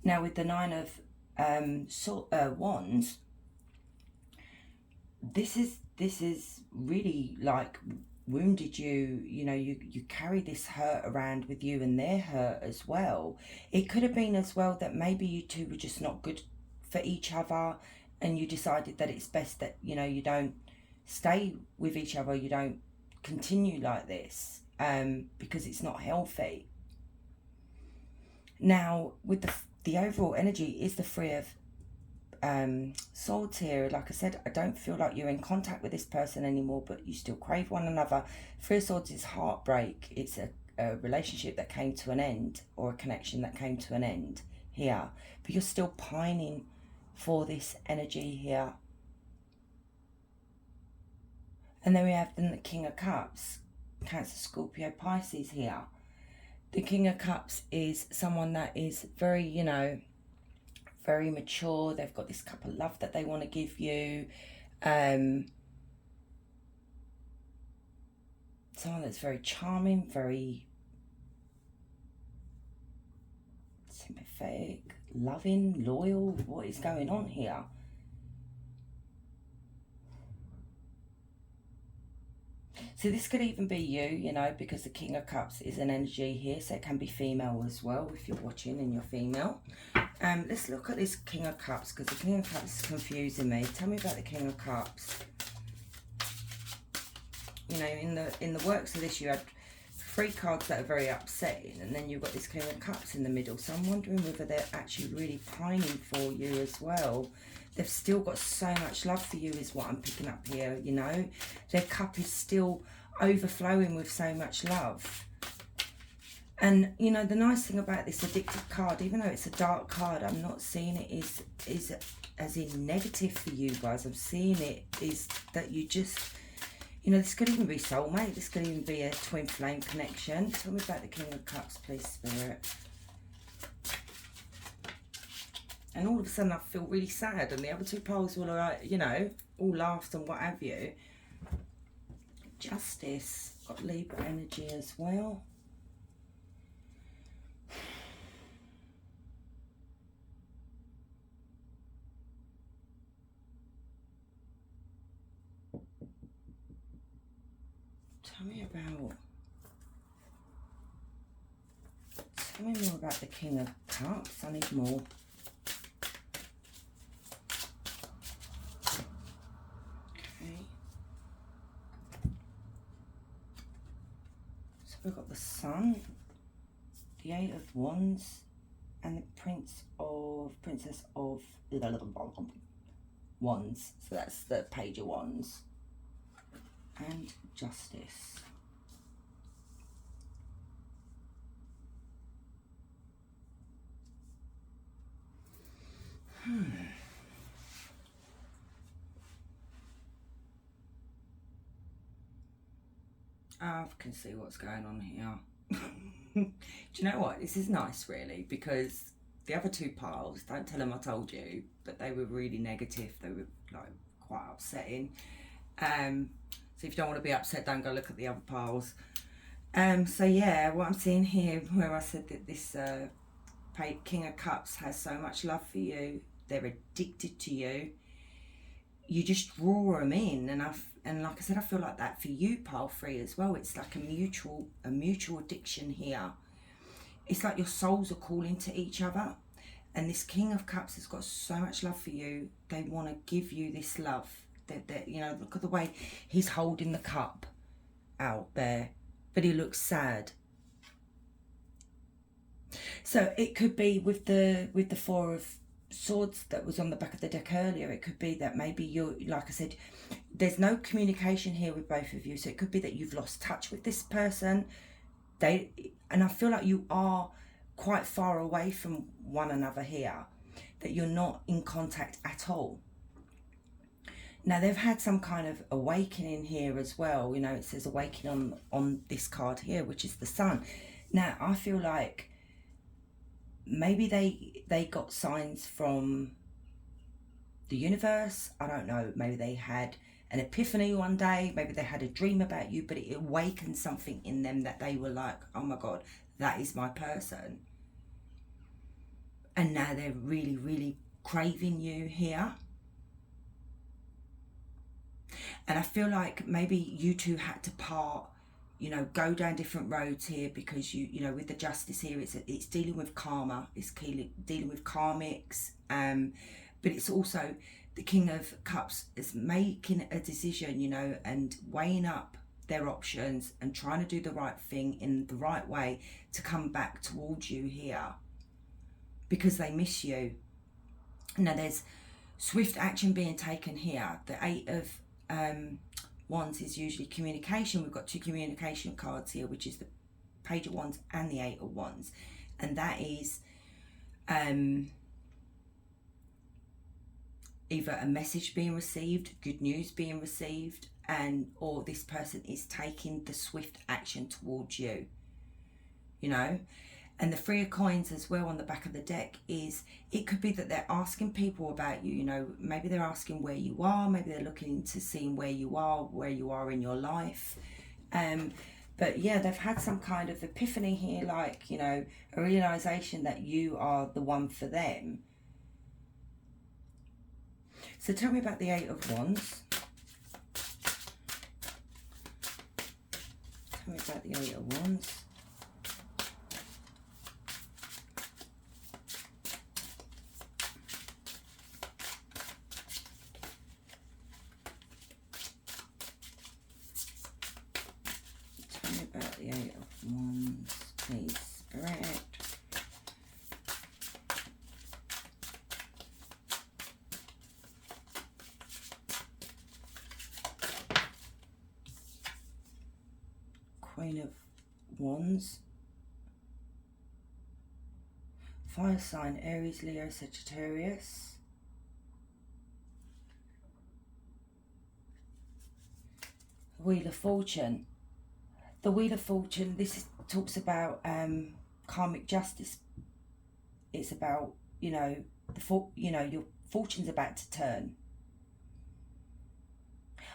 Now with the Nine of Wands, this is really like wounded you. You know, you carry this hurt around with you, and their hurt as well. It could have been as well that maybe you two were just not good for each other, and you decided that it's best that, you know, you don't stay with each other, you don't continue like this, because it's not healthy. Now with the overall energy is the Three of Swords here. Like I said, I don't feel like you're in contact with this person anymore, but you still crave one another. Three of Swords is heartbreak. It's a relationship that came to an end, or a connection that came to an end here, but you're still pining for this energy here. And then we have the King of Cups, Cancer, Scorpio, Pisces here. The King of Cups is someone that is very, you know, very mature. They've got this cup of love that they want to give you. Someone that's very charming, very sympathetic, loving, loyal. What is going on here? So this could even be you know, because the King of Cups is an energy here, so it can be female as well if you're watching and you're female. Let's look at this King of Cups, because the King of Cups is confusing me. Tell me about the King of Cups. You know, in the works of this, you had 3 cards that are very upsetting, and then you've got this King of Cups in the middle. So I'm wondering whether they're actually really pining for you as well. They've still got so much love for you is what I'm picking up here, you know. Their cup is still overflowing with so much love. And, you know, the nice thing about this addicted card, even though it's a dark card, I'm not seeing it is as in negative for you guys. I'm seeing it is that you just, you know, this could even be soulmate. This could even be a twin flame connection. Tell me about the King of Cups, please, Spirit. And all of a sudden I feel really sad, and the other 2 piles were like, you know, all laughed and what have you. Justice, got Libra energy as well. Tell me more about the King of Cups. I need more. We've got the Sun, the 8 of Wands, and the Princess of Wands. So that's the Page of Wands. And Justice. I can see what's going on here. Do you know what? This is nice, really, because the other 2 piles, don't tell them I told you, but they were really negative. They were like quite upsetting. So if you don't want to be upset, don't go look at the other piles. So yeah, what I'm seeing here, where I said that this King of Cups has so much love for you, they're addicted to you. You just draw them in, and like I said, I feel like that for you, pile 3 as well. It's like a mutual addiction here. It's like your souls are calling to each other, and this King of Cups has got so much love for you. They want to give you this love. That you know, look at the way he's holding the cup out there, but he looks sad. So it could be with the 4 of Swords that was on the back of the deck earlier. It could be that maybe you're, like I said, there's no communication here with both of you, so it could be that you've lost touch with this person. And I feel like you are quite far away from one another here, that you're not in contact at all. Now they've had some kind of awakening here as well. You know, it says awakening on this card here, which is the Sun. Now I feel like maybe they got signs from the universe. I don't know. Maybe they had an epiphany one day. Maybe they had a dream about you, but it awakened something in them that they were like, oh my God, that is my person. And now they're really, really craving you here. And I feel like maybe you two had to part, you know, go down different roads here, because you know, with the justice here, it's dealing with karma, it's dealing with karmics, but it's also the King of Cups is making a decision, you know, and weighing up their options and trying to do the right thing in the right way to come back towards you here, because they miss you. Now there's swift action being taken here. The Eight of Wands is usually communication. We've got two communication cards here, which is the Page of Wands and the Eight of Wands, and that is either a message being received, good news being received, and or this person is taking the swift action towards you, you know. And the Three of Coins as well on the back of the deck is, it could be that they're asking people about you, you know, maybe they're asking where you are, maybe they're looking into seeing where you are in your life. But yeah, they've had some kind of epiphany here, like, you know, a realization that you are the one for them. So tell me about the Eight of Wands. Tell me about the Eight of Wands. Tell me about the Eight of Wands, please, Spirit. Queen of Wands. Fire sign, Aries, Leo, Sagittarius. Wheel of Fortune. The Wheel of Fortune, talks about karmic justice. It's about, you know, your fortune's about to turn.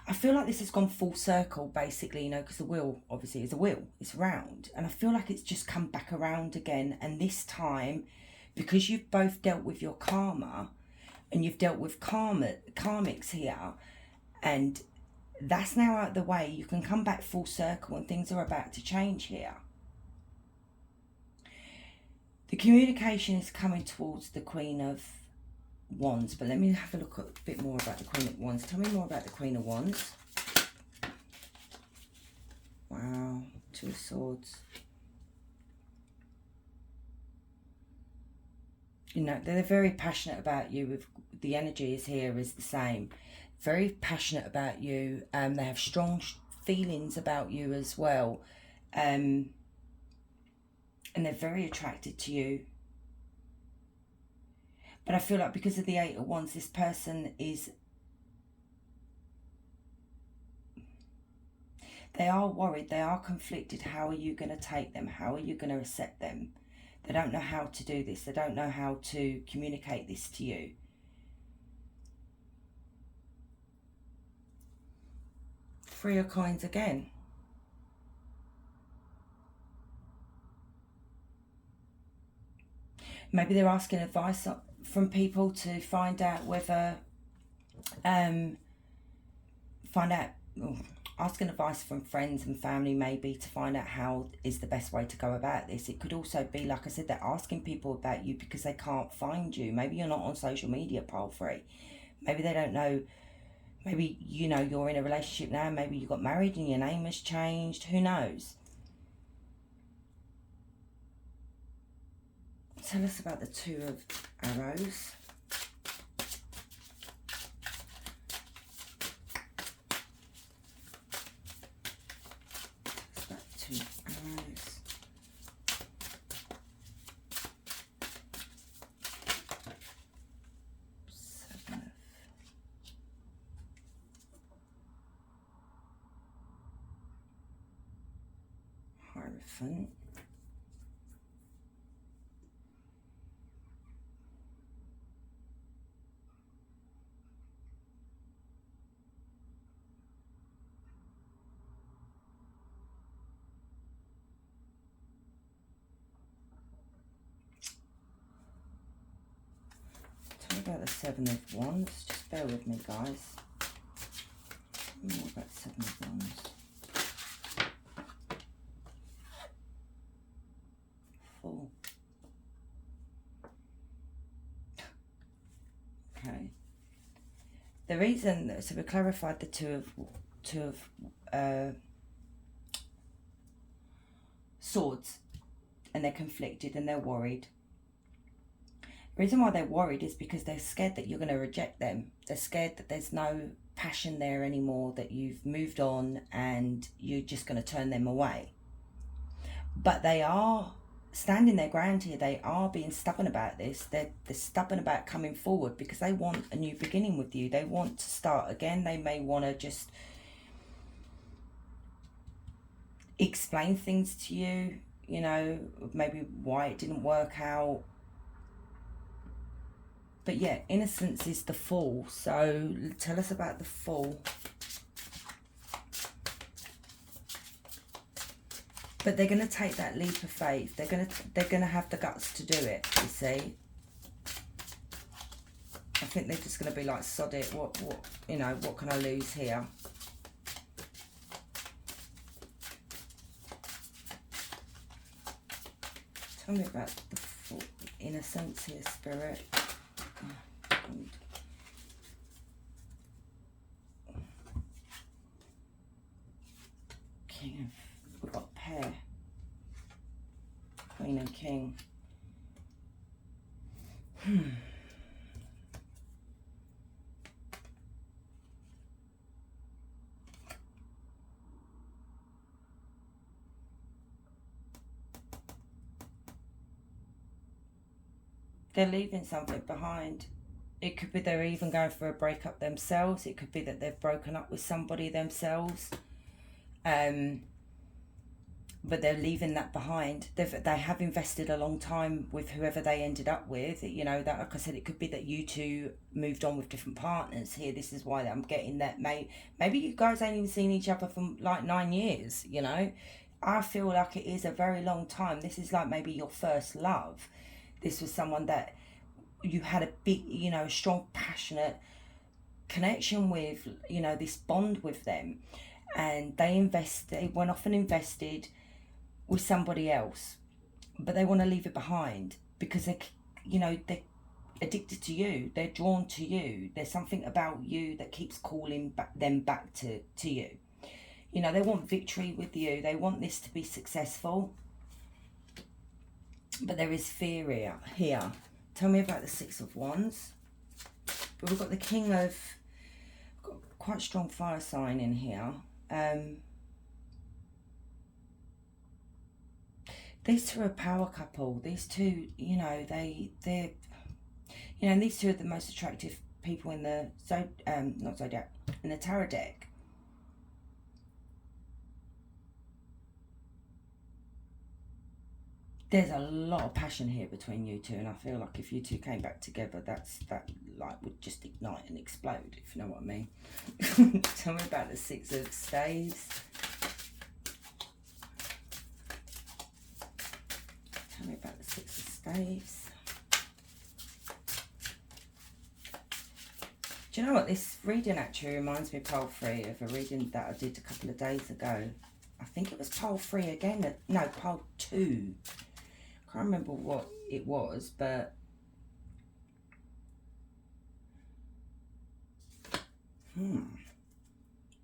I feel like this has gone full circle, basically, you know, because the wheel obviously is a wheel, it's round, and I feel like it's just come back around again. And this time, because you've both dealt with your karma and you've dealt with karmics here, and that's now out of the way, you can come back full circle and things are about to change here. The communication is coming towards the Queen of Wands, but let me have a look at a bit more about the Queen of Wands. Tell me more about the Queen of Wands. Wow, Two of Swords. You know, they're very passionate about you. With the energy is here is the same. Very passionate about you. They have strong feelings about you as well. And they're very attracted to you. But I feel like because of the Eight of Wands, this person is... They are worried. They are conflicted. How are you going to take them? How are you going to accept them? They don't know how to do this. They don't know how to communicate this to you. Three of Coins again. Maybe they're asking advice from people to find out whether... asking advice from friends and family, maybe, to find out how is the best way to go about this. It could also be, like I said, they're asking people about you because they can't find you. Maybe you're not on social media, pile 3. Maybe they don't know. Maybe, you know, you're in a relationship now. Maybe you got married and your name has changed. Who knows? Tell us about the Two of Arrows. Hierophant. about the Seven of Wands? Just bear with me, guys. More about the Seven of Wands. Fool. Okay. The reason, so we clarified the two of Swords, and they're conflicted and they're worried. The reason why they're worried is because they're scared that you're going to reject them. They're scared that there's no passion there anymore, that you've moved on and you're just going to turn them away. But they are standing their ground here. They are being stubborn about this. They're stubborn about coming forward because they want a new beginning with you. They want to start again. They may want to just explain things to you, you know, maybe why it didn't work out. But yeah, innocence is the Fool. So tell us about the Fool. But they're going to take that leap of faith. They're gonna have the guts to do it, you see. I think they're just going to be like, sod it, what you know, what can I lose here? Tell me about the Fool. Innocence here, Spirit. King of, we've got pair. Queen and King. They're leaving something behind. It could be they're even going for a breakup themselves. It could be that they've broken up with somebody themselves. But they're leaving that behind. They have invested a long time with whoever they ended up with. You know, that, like I said, it could be that you two moved on with different partners here. This is why I'm getting that. Maybe you guys ain't even seen each other for like 9 years, you know. I feel like it is a very long time. This is like maybe your first love. This was someone that you had a big, you know, strong, passionate connection with, you know, this bond with them. And they went off and invested with somebody else, but they want to leave it behind because they're addicted to you. They're drawn to you. There's something about you that keeps calling them back to you. You know, they want victory with you. They want this to be successful, but there is fear here. Tell me about the Six of Wands. But we've got the King of, got quite strong fire sign in here. These two are a power couple. These two, you know, they're, you know, and these two are the most attractive people in the not zodiac, in the tarot deck. There's a lot of passion here between you two, and I feel like if you two came back together, that like would just ignite and explode, if you know what I mean. Tell me about the Six of Staves. Tell me about the Six of Staves. Do you know what? This reading actually reminds me, pile 3, of a reading that I did a couple of days ago. I think it was pile 3 again. No, pile 2. Can't remember what it was, but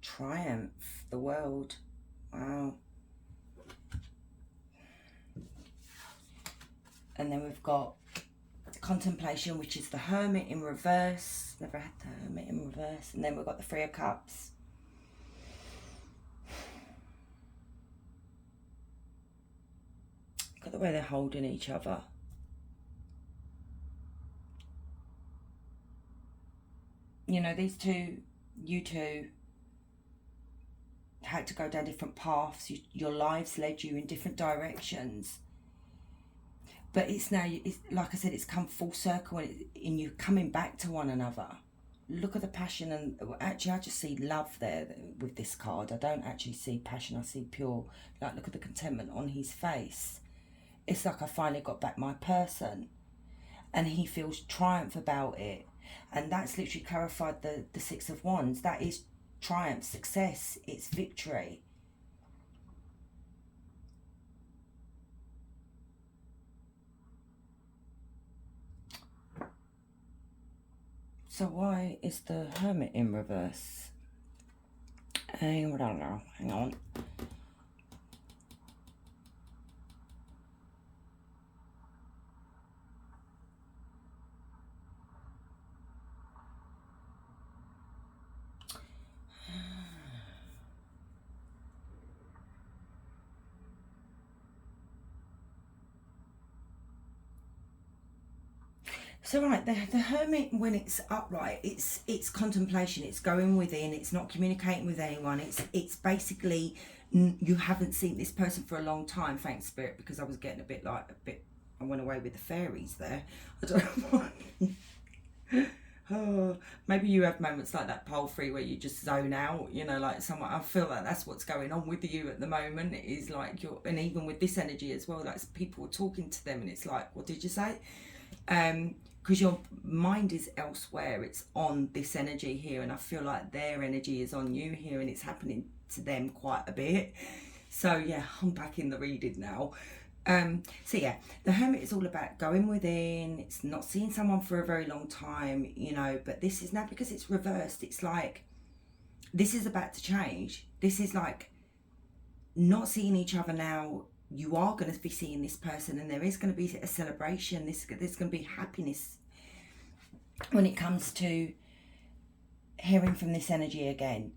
Triumph, the World. Wow. And then we've got Contemplation, which is the Hermit in reverse. Never had the Hermit in reverse. And then we've got the Three of Cups. Look at the way they're holding each other. You know, these two, you two, had to go down different paths. Your lives led you in different directions. But it's now, it's, like I said, it's come full circle, and you're coming back to one another. Look at the passion, and actually I just see love there with this card. I don't actually see passion, I see pure, like, look at the contentment on his face. It's like I finally got back my person, and he feels triumph about it. And that's literally clarified the Six of Wands. That is triumph, success, it's victory. So why is the Hermit in reverse? I don't know. Hang on. So right, the Hermit, when it's upright, it's contemplation, it's going within, it's not communicating with anyone, it's basically, you haven't seen this person for a long time, thanks Spirit, because I was getting I went away with the fairies there. I don't know why. Oh, maybe you have moments like that, pole free, where you just zone out, you know, like someone. I feel like that's what's going on with you at the moment. It is like and even with this energy as well, like people are talking to them, and it's like, what did you say? Because your mind is elsewhere, it's on this energy here, and I feel like their energy is on you here, and it's happening to them quite a bit. So yeah, I'm back in the reading now. So yeah, the Hermit is all about going within. It's not seeing someone for a very long time, you know, but this is now, because it's reversed, it's like this is about to change. This is like not seeing each other now. You are going to be seeing this person, and there is going to be a celebration. There's going to be happiness when it comes to hearing from this energy again.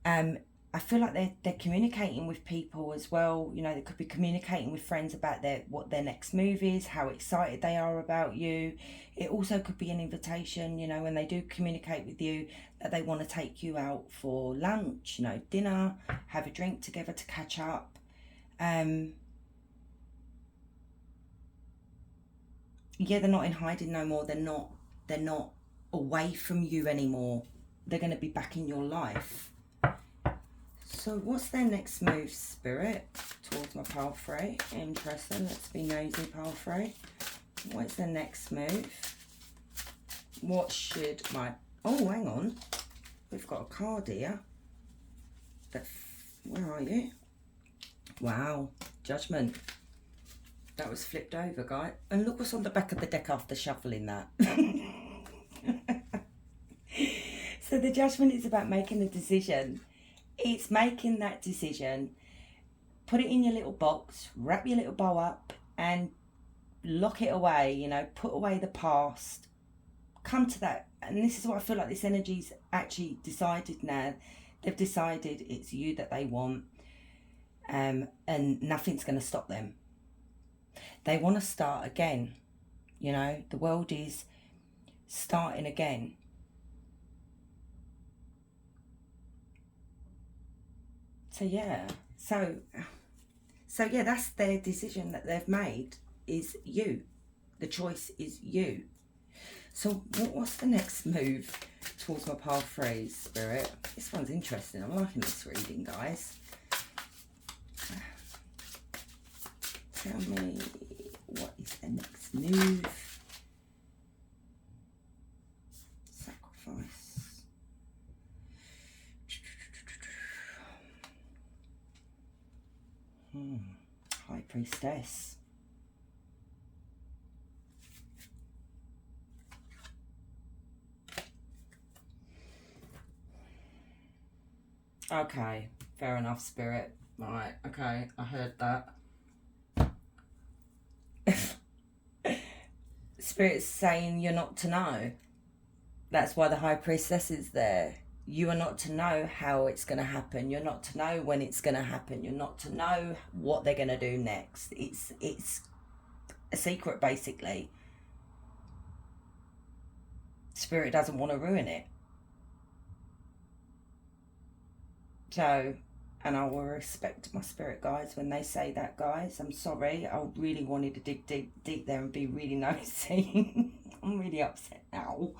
I feel like they're communicating with people as well. You know, they could be communicating with friends about what their next move is, how excited they are about you. It also could be an invitation, you know, when they do communicate with you, that they want to take you out for lunch, you know, dinner, have a drink together to catch up. Yeah, they're not in hiding no more. They're not away from you anymore. They're going to be back in your life. So what's their next move, Spirit, towards my pile free? Interesting. Let's be nosy, pile free. What's their next move? What should my... Oh, hang on. We've got a card here. But where are you? Wow. Judgment. That was flipped over, guy. And look what's on the back of the deck after shuffling that. So the Judgment is about making a decision. It's making that decision. Put it in your little box, wrap your little bow up, and lock it away, you know, put away the past. Come to that. And this is what I feel like this energy's actually decided now. They've decided it's you that they want. And nothing's going to stop them. They want to start again. You know, the world is starting again. So yeah, so yeah, that's their decision that they've made, is you. The choice is you. So what's the next move towards my pile free, Spirit? This one's interesting. I'm liking this reading, guys. Tell me, what is the next move? Sacrifice. High Priestess. Okay, fair enough, Spirit. Right, okay, I heard that. Spirit's saying you're not to know. That's why the High Priestess is there. You are not to know how it's going to happen. You're not to know when it's going to happen. You're not to know what they're going to do next. It's a secret, basically. Spirit doesn't want to ruin it. So, and I will respect my spirit guides when they say that, guys. I'm sorry. I really wanted to dig deep there and be really nosy. I'm really upset now.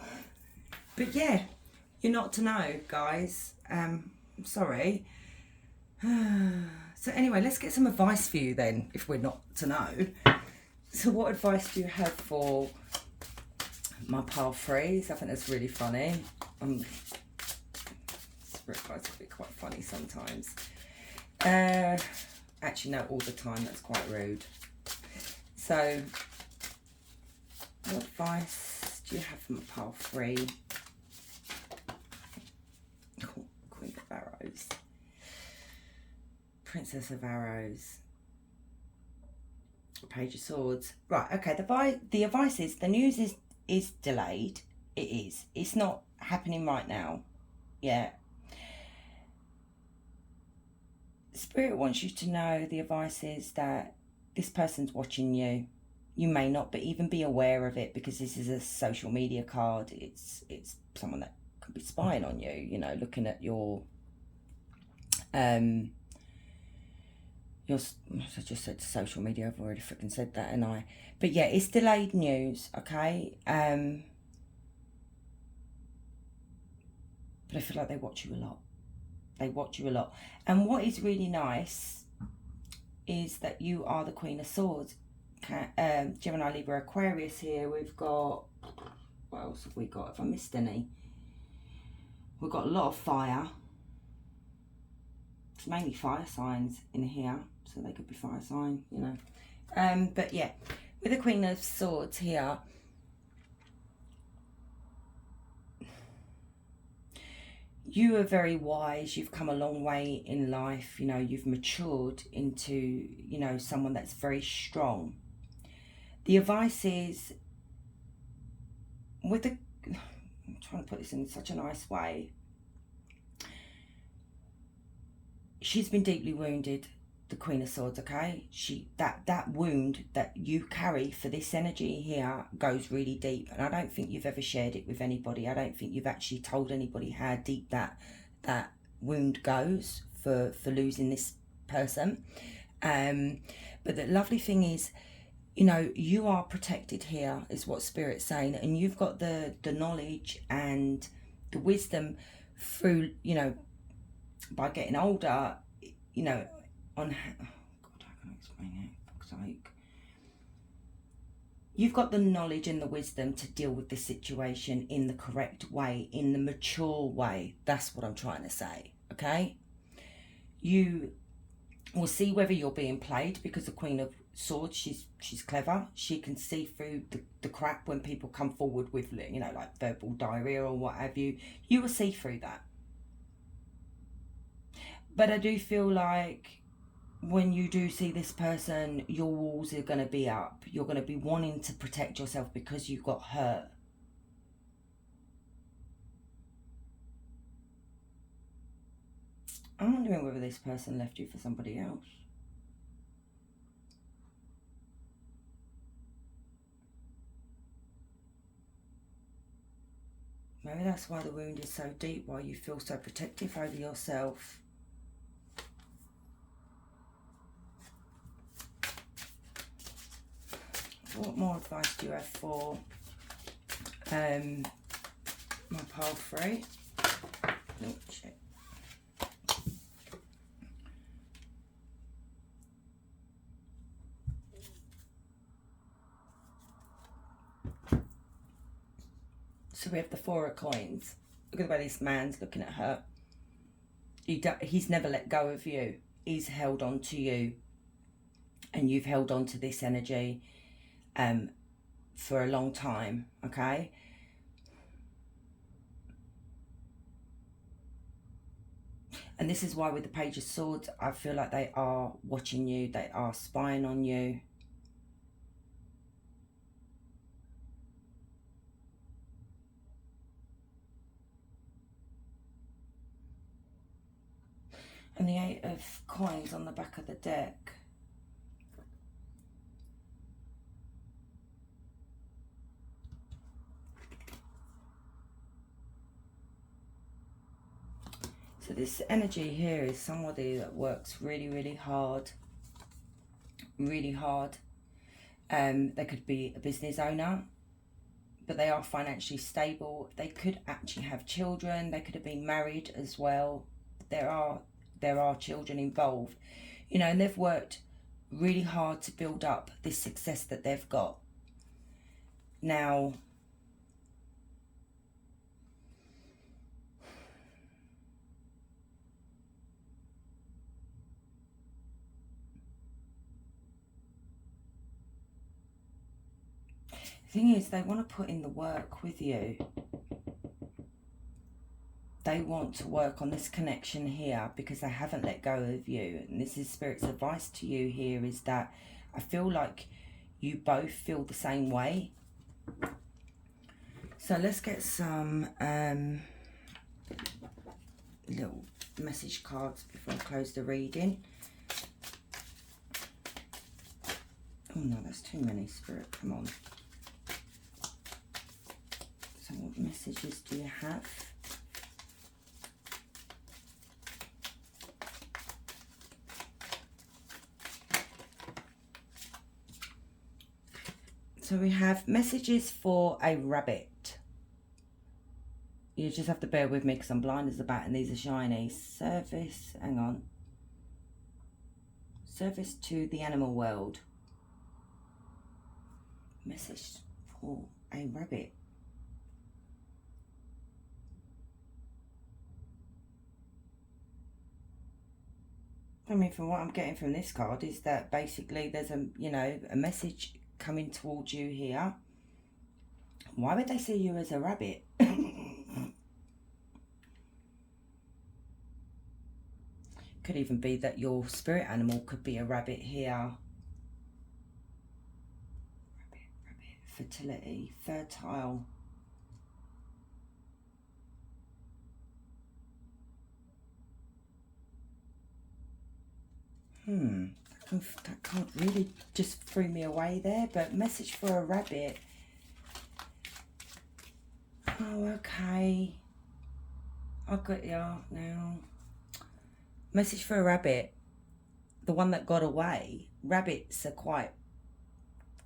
But yeah, you're not to know, guys. I'm sorry. So anyway, let's get some advice for you then, if we're not to know. So what advice do you have for my pile threes. I think that's really funny. Spirit guides can be quite funny sometimes. Actually, no, all the time. That's quite rude. So, what advice do you have from a pile three? Queen of Arrows. Princess of Arrows. Page of Swords. Right, okay, the advice is, the news is delayed. It is. It's not happening right now. Yeah. Spirit wants you to know, the advice is that this person's watching you. You may not but even be aware of it, because this is a social media card. It's someone that could be spying on you, you know, looking at your I just said social media, I've already freaking said that, and but yeah, it's delayed news, okay? But I feel like they watch you a lot. They watch you a lot. And what is really nice is that you are the Queen of Swords. Gemini, Libra, Aquarius here. We've got, what else have we got? If I missed any. We've got a lot of fire. It's mainly fire signs in here, so they could be fire sign, you know. But yeah, with the Queen of Swords here, you are very wise. You've come a long way in life. You know, you've matured into, you know, someone that's very strong. The advice is, with the, I'm trying to put this in such a nice way. She's been deeply wounded, the Queen of Swords, okay? That wound that you carry for this energy here goes really deep, and I don't think you've ever shared it with anybody. I don't think you've actually told anybody how deep that wound goes for losing this person. But the lovely thing is, you know, you are protected here, is what Spirit's saying, and you've got the knowledge and the wisdom through, you know, by getting older, you know, on God, how can I explain it? For fuck's sake. You've got the knowledge and the wisdom to deal with this situation in the correct way, in the mature way. That's what I'm trying to say, okay? You will see whether you're being played, because the Queen of Swords, she's clever. She can see through the crap when people come forward with, you know, like verbal diarrhea or what have you. You will see through that. But I do feel like when you do see this person, your walls are going to be up. You're going to be wanting to protect yourself because you got hurt. I'm wondering whether this person left you for somebody else. Maybe that's why the wound is so deep, why you feel so protective over yourself. What more advice do you have for my pile three? Oh, shit. So we have the Four of Coins. Look at the way this man's looking at her. He's never let go of you. He's held on to you. And you've held on to this energy for a long time, okay? And this is why with the Page of Swords, I feel like they are watching you. They are spying on you. And the Eight of Coins on the back of the deck. So this energy here is somebody that works really, really hard. Really hard. They could be a business owner, but they are financially stable. They could actually have children. They could have been married as well. There are children involved, you know, and they've worked really hard to build up this success that they've got. Now, Thing is, they want to put in the work with you. They want to work on this connection here because they haven't let go of you. And this is Spirit's advice to you here, is that I feel like you both feel the same way. So let's get some little message cards before I close the reading. Oh no, that's too many, Spirit, come on. So what messages do you have? So we have messages for a rabbit. You just have to bear with me because I'm blind as a bat and these are shiny. Service, hang on. Service to the animal world. Message for a rabbit. I mean, from what I'm getting from this card is that basically there's a, you know, a message coming towards you here. Why would they see you as a rabbit? Could even be that your spirit animal could be a rabbit here. Rabbit, fertility, fertile. That card really just threw me away there, but message for a rabbit. Oh, okay. I got you now. Message for a rabbit. The one that got away. Rabbits are quite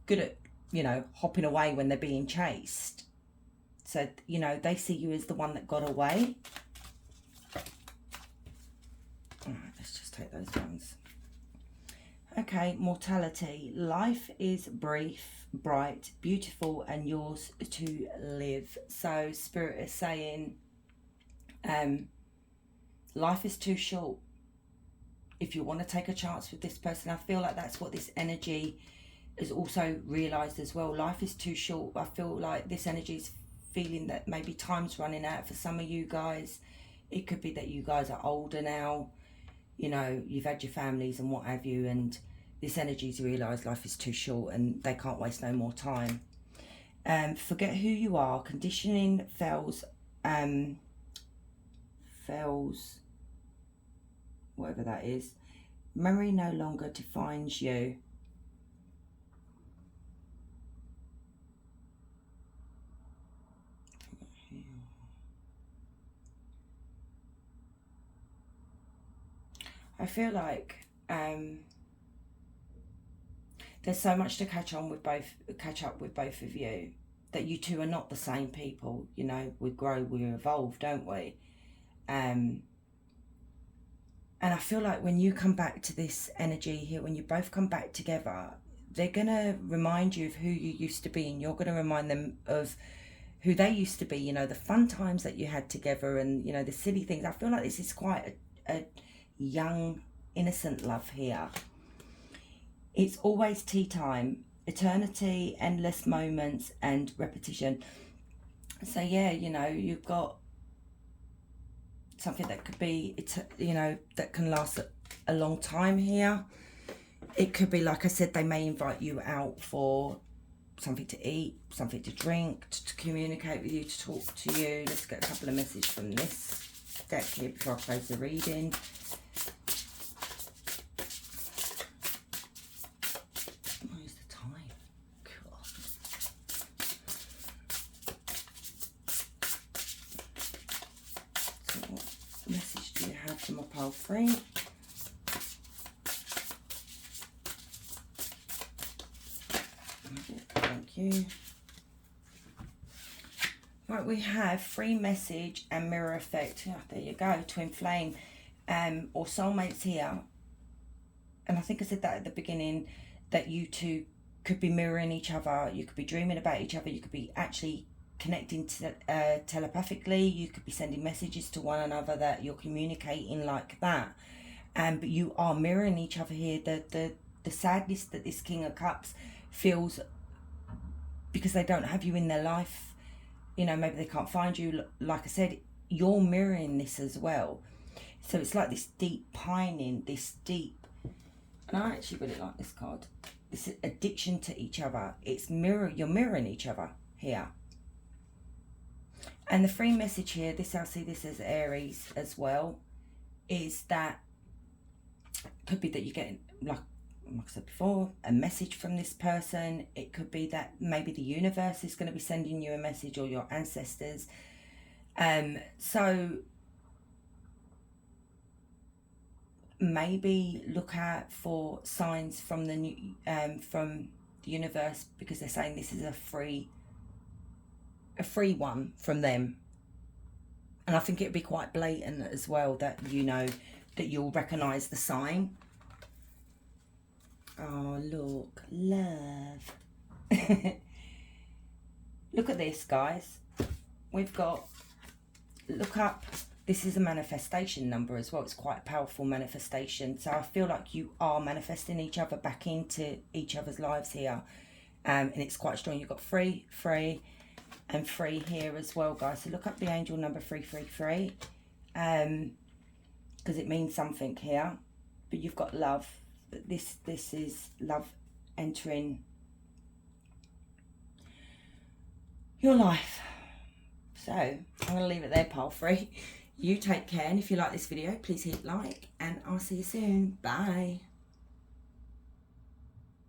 good at, you know, hopping away when they're being chased. So, you know, they see you as the one that got away. Alright, let's just take those ones. Okay, mortality. Life is brief, bright, beautiful, and yours to live. So Spirit is saying, life is too short. If you want to take a chance with this person, I feel like that's what this energy is also realised as well. Life is too short. I feel like this energy is feeling that maybe time's running out for some of you guys. It could be that you guys are older now. You know, you've had your families and what have you, and this energy's realised life is too short and they can't waste no more time. Forget who you are. Conditioning fails, whatever that is. Memory no longer defines you. I feel like there's so much to catch up with both of you, that you two are not the same people. You know, we grow, we evolve, don't we? And I feel like when you come back to this energy here, when you both come back together, they're gonna remind you of who you used to be, and you're gonna remind them of who they used to be. You know, the fun times that you had together, and you know, the silly things. I feel like this is quite a young, innocent love here. It's always tea time, eternity, endless moments, and repetition. So yeah, you know, you've got something that could be, you know, that can last a long time here. It could be, like I said, they may invite you out for something to eat, something to drink, to communicate with you, to talk to you. Let's get a couple of messages from this deck here before I close the reading. Where's the time? God. So what message do you have from a pile 3? Thank you. Right, we have free message and mirror effect. Oh, there you go, twin flame, or soulmates here. And I think I said that at the beginning, that you two could be mirroring each other. You could be dreaming about each other. You could be actually connecting to, telepathically. You could be sending messages to one another, that you're communicating like that. But you are mirroring each other here. The sadness that this King of Cups feels because they don't have you in their life. You know, maybe they can't find you. Like I said, you're mirroring this as well. So it's like this deep pining, this deep, and I actually really like this card. This addiction to each other. It's you're mirroring each other here. And the free message here, I see this as Aries as well, is that could be that you're getting, like I said before, a message from this person. It could be that maybe the universe is going to be sending you a message, or your ancestors. So maybe look out for signs from the universe, because they're saying this is a free one from them. And I think it'd be quite blatant as well, that you know that you'll recognize the sign. Oh, look, love. Look at this, guys. We've got, look up, this is a manifestation number as well. It's quite a powerful manifestation. So I feel like you are manifesting each other back into each other's lives here. And it's quite strong. You've got 3, 3, and 3 here as well, guys. So look up the angel number 333. Because it means something here. But you've got love. This is love entering your life. So I'm going to leave it there, pile 3. You take care, and if you like this video, please hit like, and I'll see you soon. Bye.